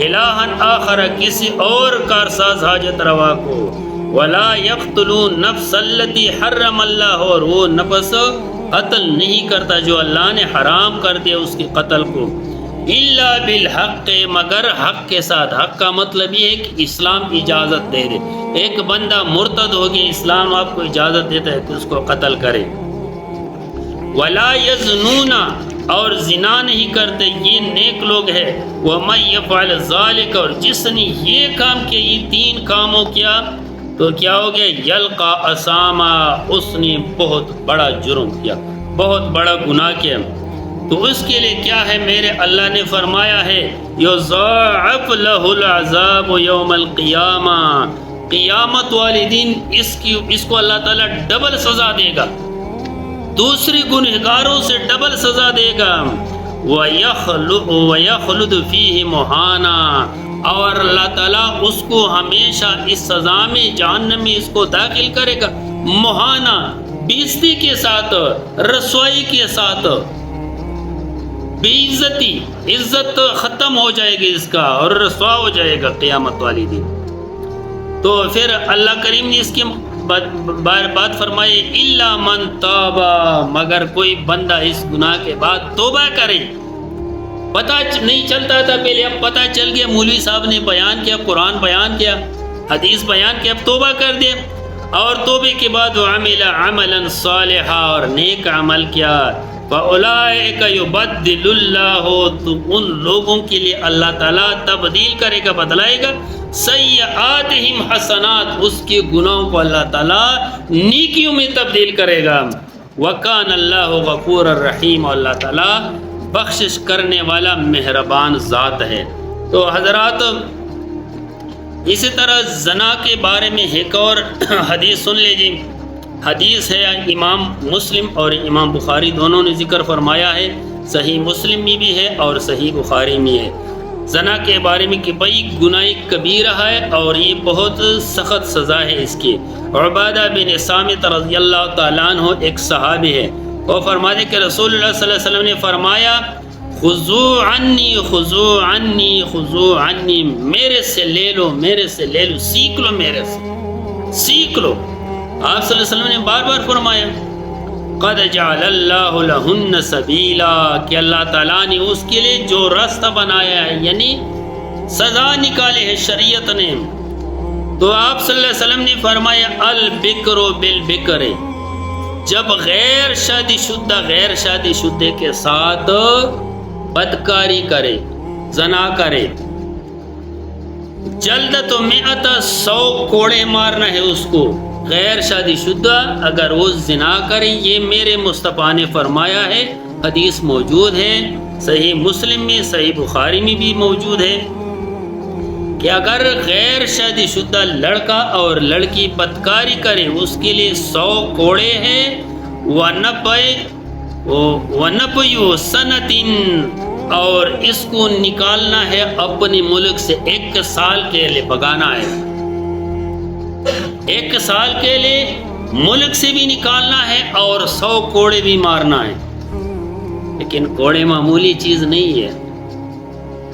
الہا آخر، کسی اور کارساز حاجت روا کو، ولا يقتلون نفس التي حرم اللہ، اور وہ نفس قتل نہیں کرتا جو اللہ نے حرام کر دیا اس کے قتل کو، الا بالحق، مگر حق کے ساتھ۔ حق کا مطلب یہ ہے کہ اسلام اجازت دے دے، ایک بندہ مرتد ہو گیا، اسلام آپ کو اجازت دیتا ہے کہ اس کو قتل کرے۔ ولا یزنون، اور زنا نہیں کرتے، یہ نیک لوگ ہیں۔ ومن یفعل ذلک، اور جس نے یہ کام کیا، یہ 3 کاموں کیا تو کیا ہو گیا، یلقا اساما، اس نے بہت بڑا جرم کیا، بہت بڑا گناہ کیا۔ تو اس کے لیے کیا ہے، میرے اللہ نے فرمایا ہے یضاعف لہ العذاب یوم القیامہ، قیامت والے دن اس کو اللہ تعالیٰ ڈبل سزا دے گا، دوسری گنہگاروں سے ڈبل سزا دے گا۔ وَيَخْلُدُ فِيهِ مُهَانًا، اور اللہ تعالیٰ اس کو ہمیشہ اس سزا میں، جہنم میں اس کو داخل کرے گا، مہانہ، بےعزتی کے ساتھ، رسوائی کے ساتھ، بے عزتی، عزت ختم ہو جائے گی اس کا، اور رسوا ہو جائے گا قیامت والی دن۔ تو پھر اللہ کریم نے اس کی بات فرمائی الا من توبہ، مگر کوئی بندہ اس گناہ کے بعد توبہ کرے. پتہ نہیں چلتا تھا پہلے، اب پتہ چل گیا، مولوی صاحب نے بیان کیا، قرآن بیان کیا، حدیث بیان کیا، اب توبہ کر دے. اور توبے کے بعد وعمل عملا صالحا، اور نیک عمل کیا، فاولئک یبدل اللہ، تو ان لوگوں کے لیے اللہ تعالیٰ تبدیل کرے گا، بدلائے گا، سیئاتہم حسنات، اس کے گناہوں کو اللہ تعالیٰ نیکیوں میں تبدیل کرے گا. وکان اللہ غفور الرحیم، اور اللہ تعالیٰ بخشش کرنے والا مہربان ذات ہے. تو حضرات اسی طرح زنا کے بارے میں ایک اور حدیث سن لیجیے. حدیث ہے امام مسلم اور امام بخاری دونوں نے ذکر فرمایا ہے، صحیح مسلم میں بھی ہے اور صحیح بخاری میں ہے، زنا کے بارے میں کہ بھائی گناہ کبیرہ ہے اور یہ بہت سخت سزا ہے اس کی. عبادہ بن صامت رضی اللہ تعالیٰ عنہ ایک صحابی ہے، وہ فرماتے کہ رسول اللہ صلی اللہ علیہ وسلم نے فرمایا خذو عنی خذو عنی خذو عنی، میرے سے لے لو، میرے سے لے لو، سیکھ لو، میرے سے سیکھ لو. آپ صلی اللہ علیہ وسلم نے بار بار فرمایا قد جعل اللہ لہن سبیلا، کہ اللہ تعالیٰ نے اس کے لیے جو راستہ بنایا ہے، یعنی سزا نکالے ہے شریعت نے. تو آپ صلی اللہ علیہ وسلم نے فرمایا البکر بالبکر، جب غیر شادی شدہ کے ساتھ بدکاری کرے، زنا کرے، جلد تو 100 کوڑے مارنا ہے اس کو. غیر شادی شدہ اگر وہ زنا کرے، یہ میرے مصطفیٰ نے فرمایا ہے، حدیث موجود ہے صحیح مسلم میں، صحیح بخاری میں بھی موجود ہے کہ اگر غیر شادی شدہ لڑکا اور لڑکی بدکاری کرے، اس کے لیے 100 کوڑے ہیں، وَنَبْيُ سَنَةٍ، اور اس کو نکالنا ہے اپنے ملک سے، 1 سال کے لیے بھگانا ہے، 1 سال کے لیے ملک سے بھی نکالنا ہے اور 100 کوڑے بھی مارنا ہے. لیکن کوڑے معمولی چیز نہیں ہے.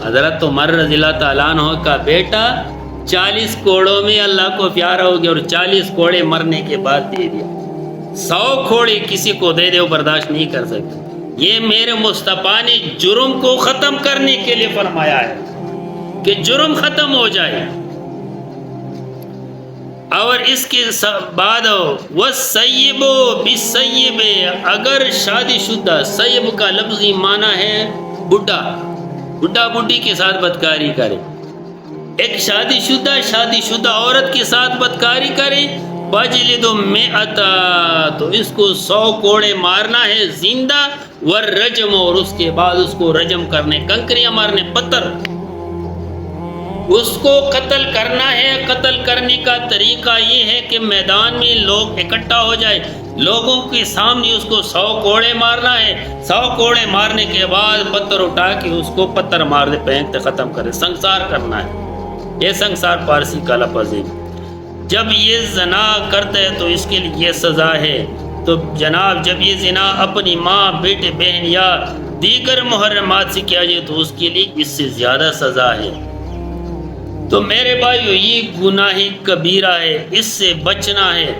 حضرت عمر رضی اللہ تعالیٰ عنہ کا بیٹا 40 کوڑوں میں اللہ کو پیارا ہو گیا اور 40 کوڑے مرنے کے بعد دے دیا. 100 کوڑے کسی کو دے دے وہ برداشت نہیں کر سکتے. یہ میرے مصطفیٰ نے جرم کو ختم کرنے کے لیے فرمایا ہے کہ جرم ختم ہو جائے. اور اس کے بعد وَالسَّيِّبُ بِالسَّيِّبِ، اگر شادی شدہ، سیب کا لفظی معنی ہے بڈھا بڈھی کے ساتھ بدکاری کرے، ایک شادی شدہ عورت کے ساتھ بدکاری کرے، فَجْلِدُ 100، تو اس کو 100 کوڑے مارنا ہے زندہ، وَالرَّجْمُ، اور اس کے بعد اس کو رجم کرنے، کنکریاں مارنے، پتھر، اس کو قتل کرنا ہے. قتل کرنے کا طریقہ یہ ہے کہ میدان میں لوگ اکٹھا ہو جائے، لوگوں کے سامنے اس کو 100 کوڑے مارنا ہے. 100 کوڑے مارنے کے بعد پتھر اٹھا کے اس کو پتھر مار دے، پھینکتے ختم کرے، سنسار کرنا ہے. یہ سنسار فارسی کا لفظ ہے. جب یہ زنا کرتا ہے تو اس کے لیے یہ سزا ہے. تو جناب جب یہ زنا اپنی ماں، بیٹے، بہن یا دیگر محرمات سے کیا جائے تو اس کے لیے اس سے زیادہ سزا ہے. تو میرے بھائیو یہ گناہ کبیرہ ہے، اس سے بچنا ہے.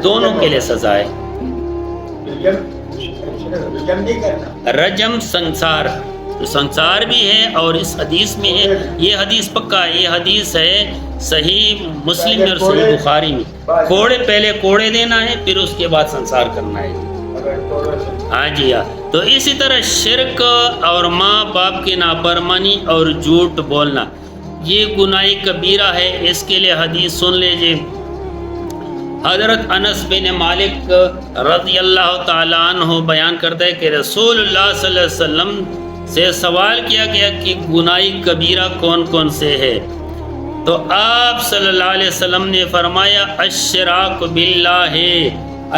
دونوں کے لیے سزا ہے. رجم سنسار، تو سنسار بھی ہے اور اس حدیث میں ہے، یہ حدیث پکا ہے، یہ حدیث ہے صحیح مسلم اور صحیح بخاری میں. کوڑے پہلے کوڑے دینا ہے، پھر اس کے بعد سنسار کرنا ہے. ہاں جی ہاں. تو اسی طرح شرک اور ماں باپ کی نافرمانی اور جھوٹ بولنا، یہ گناہ کبیرہ ہے. اس کے لیے حدیث سن لیجئے. حضرت انس بن مالک رضی اللہ تعالیٰ عنہ بیان کرتا ہے کہ رسول اللہ صلی اللہ علیہ وسلم سے سوال کیا گیا کہ گناہ کبیرہ کون کون سے ہے. تو آپ صلی اللہ علیہ وسلم نے فرمایا الشراک باللہ،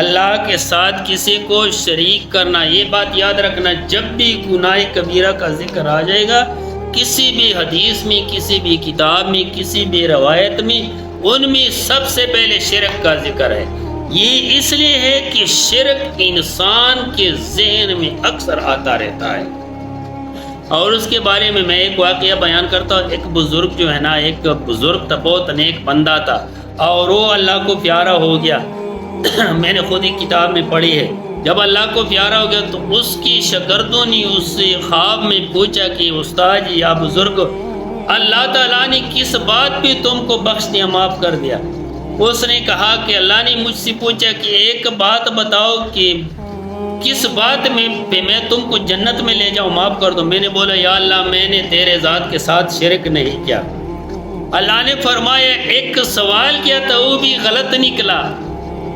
اللہ کے ساتھ کسی کو شریک کرنا. یہ بات یاد رکھنا، جب بھی گناہ کبیرہ کا ذکر آ جائے گا کسی بھی حدیث میں، کسی بھی کتاب میں، کسی بھی روایت میں، ان میں سب سے پہلے شرک کا ذکر ہے. یہ اس لیے ہے کہ شرک انسان کے ذہن میں اکثر آتا رہتا ہے اور اس کے بارے میں ایک واقعہ بیان کرتا ہوں. ایک بزرگ جو ہے نا، ایک بزرگ تھا، بہت نیک بندہ تھا، اور وہ اللہ کو پیارا ہو گیا. میں نے خود ہی کتاب میں پڑھی ہے. جب اللہ کو پیارا ہو گیا تو اس کی شاگردوں نے اس سے خواب میں پوچھا کہ استاد یا بزرگ، اللہ تعالیٰ نے کس بات پہ تم کو بخش دیا، معاف کر دیا؟ اس نے کہا کہ اللہ نے مجھ سے پوچھا کہ ایک بات بتاؤ کہ کس بات میں پہ میں تم کو جنت میں لے جاؤں، معاف کر دو. میں نے بولا یا اللہ میں نے تیرے ذات کے ساتھ شرک نہیں کیا. اللہ نے فرمایا ایک سوال کیا تھا وہ بھی غلط نکلا.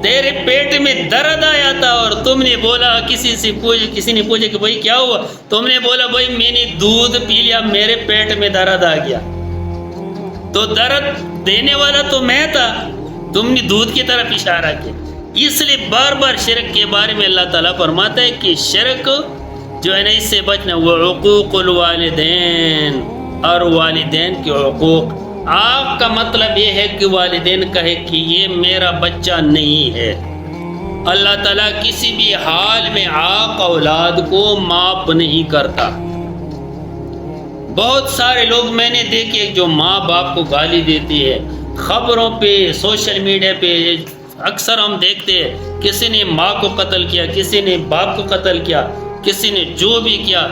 تیرے پیٹ میں درد آیا تھا اور تم نے بولا کسی نے پوچھا کہ بھائی کیا ہوا، تم نے بولا بھائی میں نے دودھ پی لیا میرے پیٹ میں درد آ گیا. تو درد دینے والا تو میں تھا، تم نے دودھ کی طرف اشارہ کیا. اس لیے بار بار شرک کے بارے میں اللہ تعالیٰ فرماتا ہے کہ شرک جو ہے نا اس سے بچنا. وہ عقوق الوالدین، اور والدین کے حقوق. آق کا مطلب یہ ہے کہ والدین کہے کہ یہ میرا بچہ نہیں ہے. اللہ تعالیٰ کسی بھی حال میں آق اولاد کو معاف نہیں کرتا. بہت سارے لوگ میں نے دیکھے جو ماں باپ کو گالی دیتی ہے، خبروں پہ سوشل میڈیا پہ اکثر ہم دیکھتے ہیں کسی نے ماں کو قتل کیا، کسی نے باپ کو قتل کیا، کسی نے جو بھی کیا.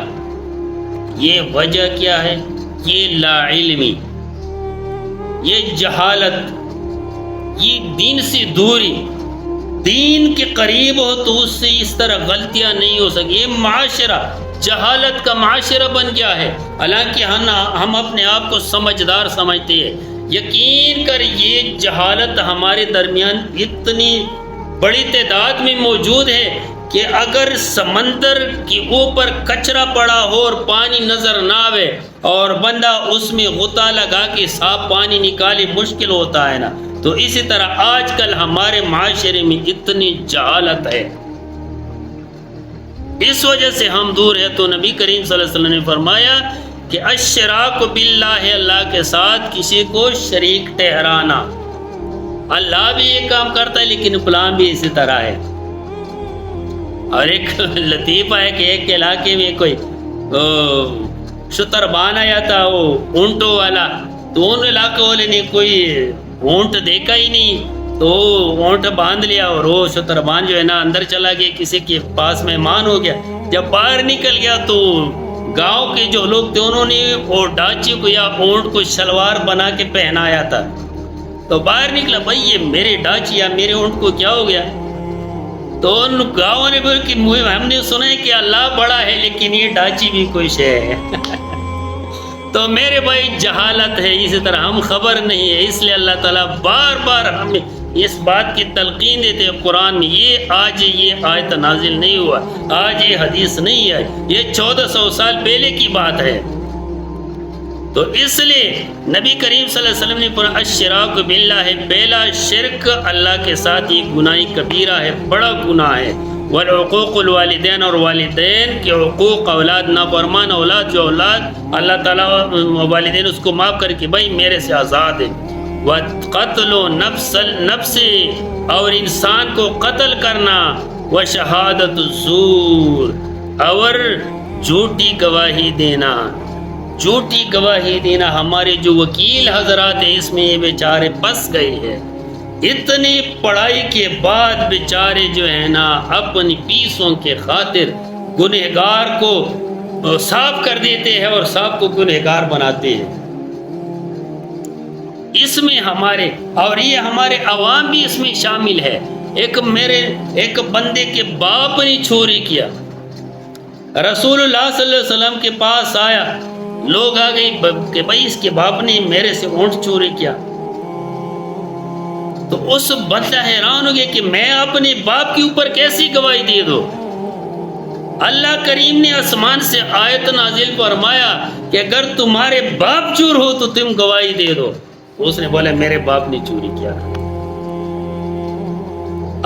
یہ وجہ کیا ہے؟ یہ لا علمی، یہ جہالت، یہ دین سے دوری. دین کے قریب ہو تو اس سے اس طرح غلطیاں نہیں ہو سکتی. یہ معاشرہ جہالت کا معاشرہ بن گیا ہے. حالانکہ ہم اپنے آپ کو سمجھدار سمجھتے ہیں. یقین کر یہ جہالت ہمارے درمیان اتنی بڑی تعداد میں موجود ہے کہ اگر سمندر کے اوپر کچرا پڑا ہو اور پانی نظر نہ آئے اور بندہ اس میں غوطہ لگا کے صاف پانی نکالے مشکل ہوتا ہے نا، تو اسی طرح آج کل ہمارے معاشرے میں اتنی جہالت ہے. اس وجہ سے ہم دور ہیں. تو نبی کریم صلی اللہ علیہ وسلم نے فرمایا کہ اشراک باللہ، اللہ کے ساتھ کسی کو شریک ٹھہرانا. اللہ بھی یہ کام کرتا ہے لیکن پلان بھی اسی طرح ہے. اور ایک لطیفہ ہے کہ ایک علاقے میں کوئی شتربان آیا تھا، وہ اونٹوں والا. تو ان علاقے والے نے کوئی اونٹ دیکھا ہی نہیں، تو اونٹ باندھ لیا اور وہ شتربان جو ہے نا اندر چلا گیا، کسی کے پاس مہمان ہو گیا. جب باہر نکل گیا تو گاؤں کے جو لوگ تھے انہوں نے وہ ڈاچی کو یا اونٹ کو شلوار بنا کے پہنایا تھا. تو باہر نکلا، بھائی یہ میرے ڈاچی یا میرے اونٹ کو کیا ہو گیا؟ تو ان گاؤں نے بولا کہ ہم نے سنا ہے کہ اللہ بڑا ہے لیکن یہ ڈاچی بھی کوئی شے ہے. تو میرے بھائی جہالت ہے، اسی طرح ہم خبر نہیں ہے. اس لیے اللہ تعالیٰ بار بار ہمیں اس بات کی تلقین دیتے ہیں قرآن میں. یہ آج یہ آیت نازل نہیں ہوا، آج یہ حدیث نہیں ہے، یہ 1400 سال پہلے کی بات ہے. تو اس لیے نبی کریم صلی اللہ علیہ وسلم نے فرمایا الشراک باللہ، پہلا شرک اللہ کے ساتھ یہ گناہ کبیرہ ہے، بڑا گناہ ہے. والعقوق الوالدین، اور والدین کے حقوق، اولاد نافرمان اولاد، جو اولاد اللہ تعالیٰ والدین اس کو معاف کر کے بھائی میرے سے آزاد ہے. وقتل نفس، اور انسان کو قتل کرنا. وشہادت الزور، اور جھوٹی گواہی دینا. جھوٹی گواہی دینا، ہمارے جو وکیل حضرات ہیں اس میں یہ بیچارے پس گئے ہیں. اتنی پڑھائی کے بعد بیچارے جو ہے نا اپنی پیسوں کے خاطر گنہگار کو صاف کر دیتے ہیں اور صاف کو گنہگار بناتے ہیں. اس میں ہمارے، اور یہ ہمارے عوام بھی اس میں شامل ہے. ایک بندے کے باپ نے چوری کیا، رسول اللہ صلی اللہ علیہ وسلم کے پاس آیا، لوگ آ گئے کہ بھائی اس کے باپ نے میرے سے اونٹ چوری کیا. تو اس بندہ حیران ہو گیا کہ میں اپنے باپ کے اوپر کیسی گواہی دے دو. اللہ کریم نے آسمان سے آیت نازل فرمایا کہ اگر تمہارے باپ چور ہو تو تم گواہی دے دو. اس نے بولا میرے باپ نے چوری کیا.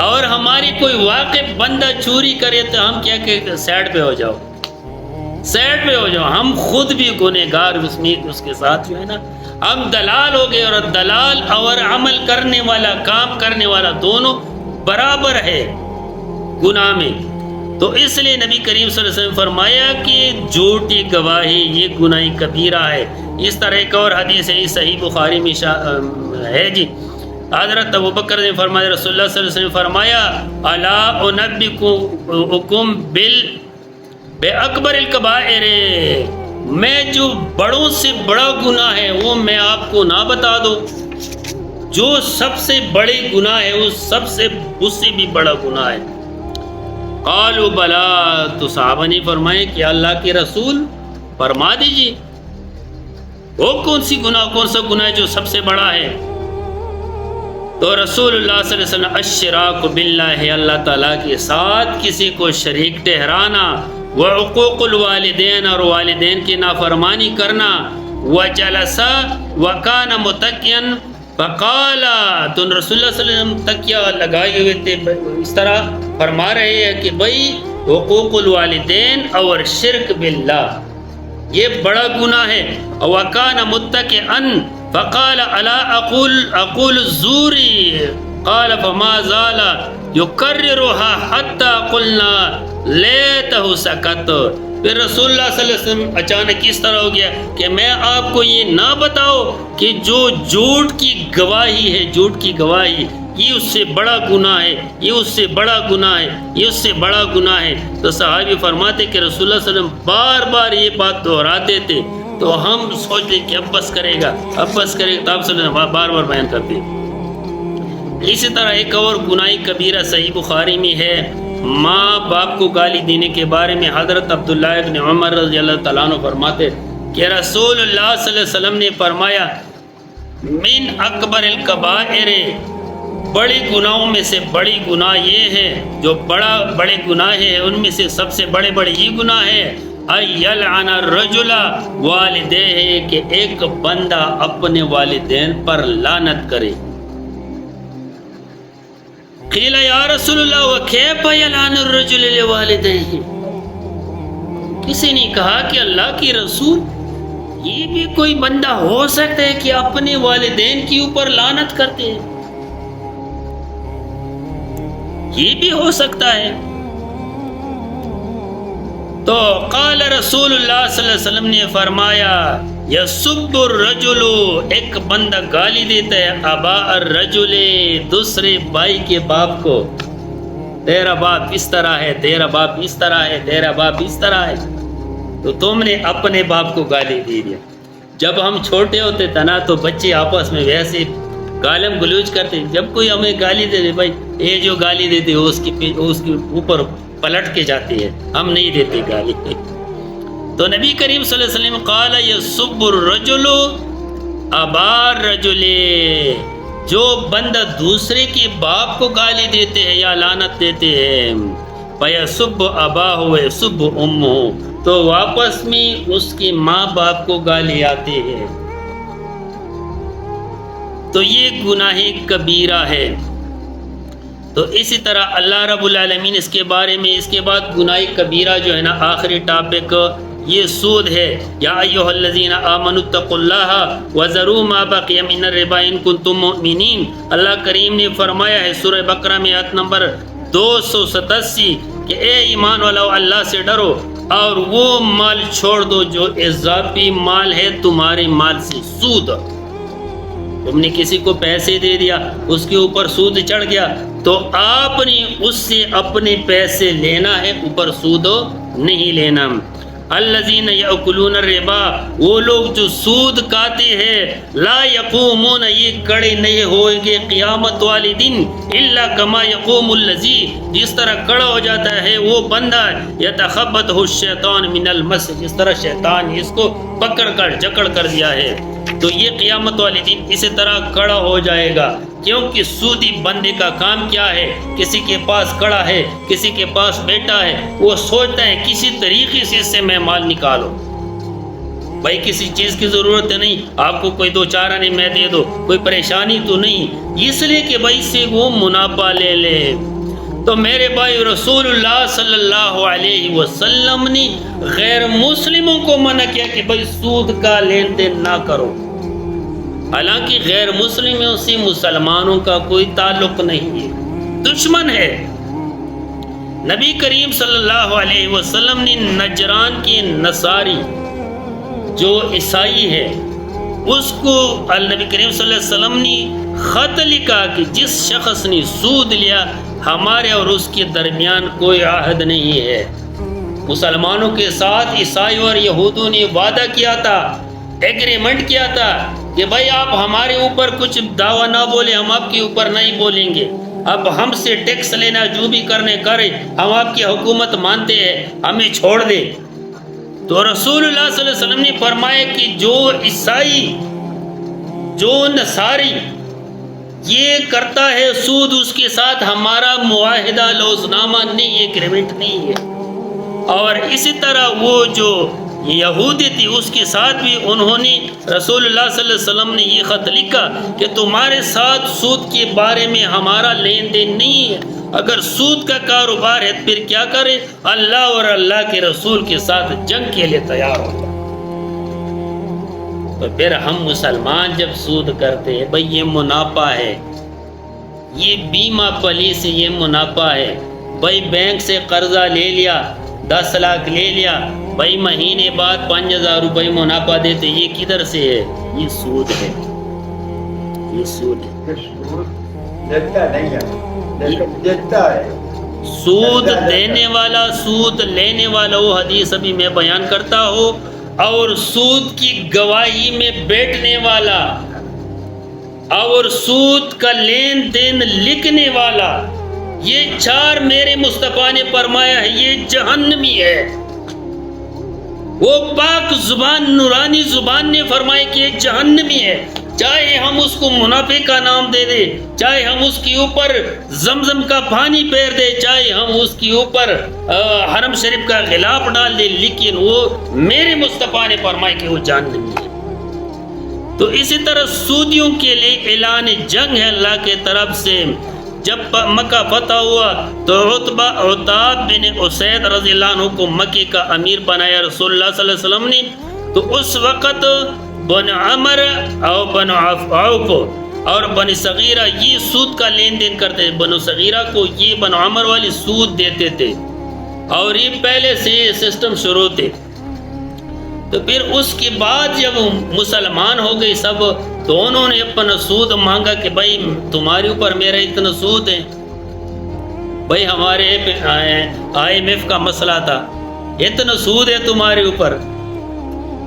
اور ہماری کوئی واقع بندہ چوری کرے تو ہم کیا کہتے ہیں؟ سائڈ پہ ہو جاؤ، سائڈ پہ ہو جاؤ. ہم خود بھی گنہگار اس میں، اس کے ساتھ جو ہے نا ہم دلال ہو گئے. اور دلال اور عمل کرنے والا، کام کرنے والا دونوں برابر ہے گناہ میں. تو اس لیے نبی کریم صلی اللہ علیہ وسلم فرمایا کہ جھوٹی گواہی یہ گناہ کبیرہ ہے۔ اس طرح ایک اور حدیث ہے، صحیح بخاری میں ہے جی، حضرت ابوبکر نے فرمایا، رسول اللہ صلی اللہ علیہ وسلم فرمایا، الا انبئکم بے اکبر الکبائر، میں جو بڑوں سے بڑا گناہ ہے وہ میں آپ کو نہ بتا دوں؟ جو سب سے بڑے گناہ ہے وہ سب سے اس سے بھی بڑا گناہ ہے۔ قالوا بلا، تو صحابہ نے فرمائے کہ اللہ کے رسول فرما دیجیے وہ کون سا گناہ ہے جو سب سے بڑا ہے؟ تو رسول اللہ صلی اللہ علیہ وسلم الشراک باللہ، اللہ تعالیٰ کے ساتھ کسی کو شریک ٹھہرانا، وعقوق الوالدین، اور والدین کی نافرمانی کرنا، وجلس وکان متکئا فقال، تو رسول اللہ صلی اللہ علیہ وسلم تکیہ لگائے ہوئے تھے، اس طرح فرما رہے ہیں کہ بھئی حقوق الوالدین اور شرک باللہ یہ بڑا گناہ ہے۔ وکان متکئا فقال الا اقول الزور، قال فما زال يكررها حتى قلنا لیتہ سکت۔ پھر رسول اللہ صلی اللہ علیہ وسلم اچانک اس طرح ہو گیا کہ میں آپ کو یہ نہ بتاؤ کہ جو جھوٹ کی گواہی ہے، جھوٹ کی گواہی یہ اس سے بڑا گناہ ہے، یہ اس سے بڑا گناہ ہے، یہ اس سے بڑا گناہ ہے۔ تو صحابی فرماتے کہ رسول اللہ صلی اللہ علیہ وسلم بار بار یہ بات دہراتے تھے، تو ہم سوچتے کہ اب بس کرے گا، اب بس کرے گا، تو آپ صلی اللہ علیہ وسلم بار بار بیان کرتے ہیں۔ اسی طرح ایک اور گناہ کبیرہ صحیح بخاری میں ہے، ماں باپ کو گالی دینے کے بارے میں حضرت عبداللہ ابن عمر رضی اللہ تعالیٰ عنہ فرماتے کہ رسول اللہ صلی اللہ علیہ وسلم نے فرمایا، من اکبر الکبائر، بڑے گناہوں میں سے بڑی گناہ یہ ہے، جو بڑے گناہ ہیں ان میں سے سب سے بڑے یہ گناہ ہے، یلعن الرجل والدیہ، کہ ایک بندہ اپنے والدین پر لعنت کرے۔ قیل یا رسول اللہ وکیف یلعن الرجل لوالدیہ، کسی نے کہا کہ اللہ کی رسول یہ بھی کوئی بندہ ہو سکتا ہے کہ اپنے والدین کے اوپر لعنت کرتے ہیں، یہ بھی ہو سکتا ہے؟ تو قال رسول اللہ صلی اللہ علیہ وسلم نے فرمایا، یسب الرجل، ایک بندہ گالی دیتا ہے، ابا الرجل، دوسرے بھائی کے باپ کو، تیرا باپ اس طرح ہے، تیرا باپ اس طرح ہے، تیرا باپ اس طرح ہے، تو تم نے اپنے باپ کو گالی دے دیا۔ جب ہم چھوٹے ہوتے تھے نا تو بچے آپس میں ویسے گالم گلوچ کرتے، جب کوئی ہمیں گالی دے دے، بھائی یہ جو گالی دیتے اس کے اوپر پلٹ کے جاتی ہے، ہم نہیں دیتے گالی۔ تو نبی کریم صلی اللہ علیہ وسلم قال یسب الرجل ابا الرجل، جو بندہ دوسرے کے باپ کو گالی دیتے ہیں یا لعنت دیتے ہیں، فیسب اباہ ویسب امہ، تو واپس میں اس کے ماں باپ کو گالی آتے ہیں، تو یہ گناہ کبیرہ ہے۔ تو اسی طرح اللہ رب العالمین اس کے بارے میں، اس کے بعد گناہ کبیرہ جو ہے نا، آخری ٹاپک یہ سود ہے۔ یا ایھا الذین آمنوا اتقوا اللہ وذروا ما بقی من الربا ان کنتم مؤمنین، اللہ کریم نے فرمایا ہے سورہ بقرہ میں آیت نمبر 287 کہ اے ایمان والو اللہ سے ڈرو اور وہ مال چھوڑ دو جو اضافی مال ہے تمہارے مال سے، سود۔ تم نے کسی کو پیسے دے دیا، اس کے اوپر سود چڑھ گیا، تو آپ نے اس سے اپنے پیسے لینا ہے، اوپر سود نہیں لینا۔ الذین یأکلون الربا، وہ لوگ جو سود کھاتے ہیں، لا یقومون، یہ کھڑے نہیں ہوئیں گے قیامت والے دن، الا کما یقوم الذی، جس طرح کھڑا ہو جاتا ہے وہ بندہ، یتخبطہ الشیطان من المس، جس طرح شیطان اس کو پکڑ کر جکڑ کر دیا ہے، تو یہ قیامت والے دن اسی طرح کھڑا ہو جائے گا۔ کیونکہ سودی بندے کا کام کیا ہے، کسی کے پاس کھڑا ہے، کسی کے پاس بیٹا ہے، وہ سوچتا ہے کسی طریقے سے اس سے میں مال نکالوں، بھائی کسی چیز کی ضرورت ہے نہیں، آپ کو کوئی دو چار آنے میں دے دو، کوئی پریشانی تو نہیں، اس لیے کہ بھائی سے وہ منافع لے لے۔ تو میرے بھائی رسول اللہ صلی اللہ علیہ وسلم نے غیر مسلموں کو منع کیا کہ بھائی سود کا لین دین نہ کرو، حالانکہ غیر مسلموں سے مسلمانوں کا کوئی تعلق نہیں ہے، دشمن ہے، نبی کریم صلی اللہ علیہ وسلم نے نجران کے نصاری جو عیسائی ہے اس کو نبی کریم صلی اللہ علیہ وسلم نے خط لکھا کہ جس شخص نے سود لیا ہمارے اور اس کے درمیان کوئی عہد نہیں ہے. مسلمانوں کے ساتھ عیسائیوں اور یہودوں نے وعدہ کیا تھا، ایگریمنٹ کیا تھا کہ بھائی آپ ہمارے اوپر کچھ دعویٰ نہ بولیں، ہم آپ کے اوپر نہیں بولیں گے. اب ہم سے ٹیکس لینا جو بھی کرے ہم آپ کی حکومت مانتے ہیں، ہمیں چھوڑ دے. تو رسول اللہ صلی اللہ علیہ وسلم نے فرمایا کہ جو عیسائی جو نصاری یہ کرتا ہے سود، اس کے ساتھ ہمارا معاہدہ لوز نامہ نہیں، ایگریمنٹ نہیں ہے. اور اسی طرح وہ جو یہودی تھی اس کے ساتھ بھی انہوں نے رسول اللہ صلی اللہ علیہ وسلم نے یہ خط لکھا کہ تمہارے ساتھ سود کے بارے میں ہمارا لین دین نہیں ہے. اگر سود کا کاروبار ہے پھر کیا کرے؟ اللہ اور اللہ کے رسول کے ساتھ جنگ کے لیے تیار ہو جائے. تو پھر ہم مسلمان جب سود کرتے ہیں، بھئی یہ منافع ہے، یہ بیمہ پالیسی یہ منافع ہے. بھئی بینک سے قرضہ لے لیا، 10 لاکھ لے لیا، بھئی مہینے بعد 5000 روپے منافع دیتے، یہ کدھر سے ہے؟ یہ سود ہے، یہ سود ہے. سود دینے والا، سود لینے والا، وہ حدیث ابھی میں بیان کرتا ہوں. اور سود کی گواہی میں بیٹھنے والا اور سود کا لین دین لکھنے والا، یہ 4 میرے مصطفیٰ نے فرمایا ہے یہ جہنمی ہے. وہ پاک زبان نورانی زبان نے فرمایا کہ یہ جہنمی ہے. چاہے ہم اس کو منافع کا نام دے دیں، چاہے ہم اس کے اوپر زمزم کا پانی پھیر دیں، چاہے ہم اس کے اوپر حرم شریف کا غلاف ڈال دیں، لیکن وہ میرے مصطفیٰ نے فرمایا کہ وہ جہنمی ہے. تو اسی طرح سودیوں کے لیے اعلان جنگ ہے اللہ کے طرف سے. جب مکہ فتح ہوا تو عتاب بن اسید رضی اللہ عنہ کو مکے کا امیر بنایا رسول اللہ صلی اللہ علیہ وسلم نے. تو اس وقت بن عمر اور بن عوف اور بن صغیرہ یہ سود کا لین دین کرتے تھے. بن صغیرہ کو یہ بن عمر والی سود دیتے تھے اور یہ پہلے سے یہ سسٹم شروع تھے. تو پھر اس کے بعد جب مسلمان ہو گئی سب، تو انہوں نے اپنا سود مانگا کہ بھائی تمہارے اوپر میرا اتنا سود ہے. بھائی ہمارے IMF کا مسئلہ تھا، اتنا سود ہے تمہارے اوپر.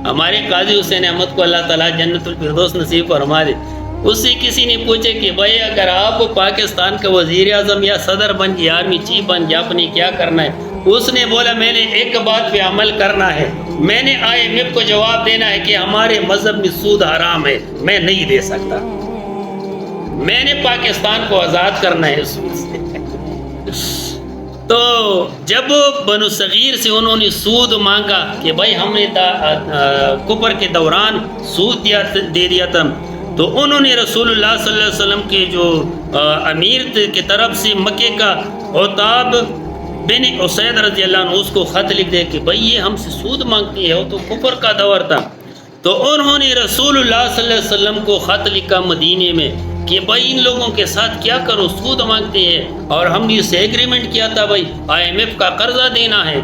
ہمارے قاضی حسین احمد کو اللہ تعالیٰ جنت الفردوس نصیب فرما دے. اس سے کسی نے پوچھے کہ بھائی اگر آپ پاکستان کا وزیر اعظم یا صدر بن گئے، آرمی چیف بن گئے، آپ نے کیا کرنا ہے؟ اس نے بولا میں نے ایک بات پہ عمل کرنا ہے، میں نے IMF کو جواب دینا ہے کہ ہمارے مذہب میں سود حرام ہے، میں نہیں دے سکتا، میں نے پاکستان کو آزاد کرنا ہے سود سے. تو جب بنو صغیر سے انہوں نے سود مانگا کہ بھائی ہم نے کفر کے دوران سود دے دیا تھا، تو انہوں نے رسول اللہ صلی اللہ علیہ وسلم کے جو امیر کی طرف سے مکے کا عتاب بن اسید رضی اللہ عنہ اس کو خط لکھ دے کہ بھئی یہ ہم سے سود مانگتی ہے، وہ تو کفر کا دور تھا. تو انہوں نے رسول اللہ صلی اللہ علیہ وسلم کو خط لکھا مدینے میں کہ بھائی ان لوگوں کے ساتھ کیا کرو، سود مانگتے ہیں اور ہم نے اسے ایگریمنٹ کیا تھا بھائی IMF کا قرضہ دینا ہے.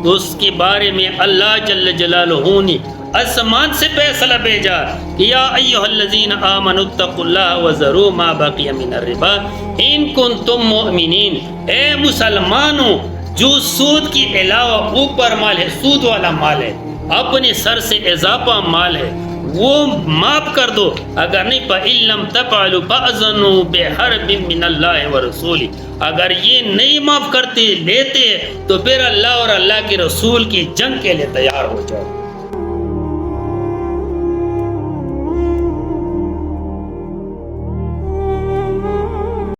تو اس کے بارے میں اللہ جل جلالہ نے آسمان سے فیصلہ بھیجا کہ یا ایھا الذین آمنوا اتقوا اللہ وذروا ما بقی من الربا ان کنتم مؤمنین. اے مسلمانوں، جو سود کے علاوہ اوپر مال ہے، سود والا مال ہے، اپنے سر سے اضافہ مال ہے، وہ معاف کر دو. اگر نہیں فَإِن لَّمْ تَفْعَلُوا فَأْذَنُوا بِحَرْبٍ مِّنَ اللَّهِ وَرَسُولِهِ. اگر یہ نہیں معاف کرتے لیتے تو پھر اللہ اور اللہ کے رسول کی جنگ کے لیے تیار ہو جاؤ.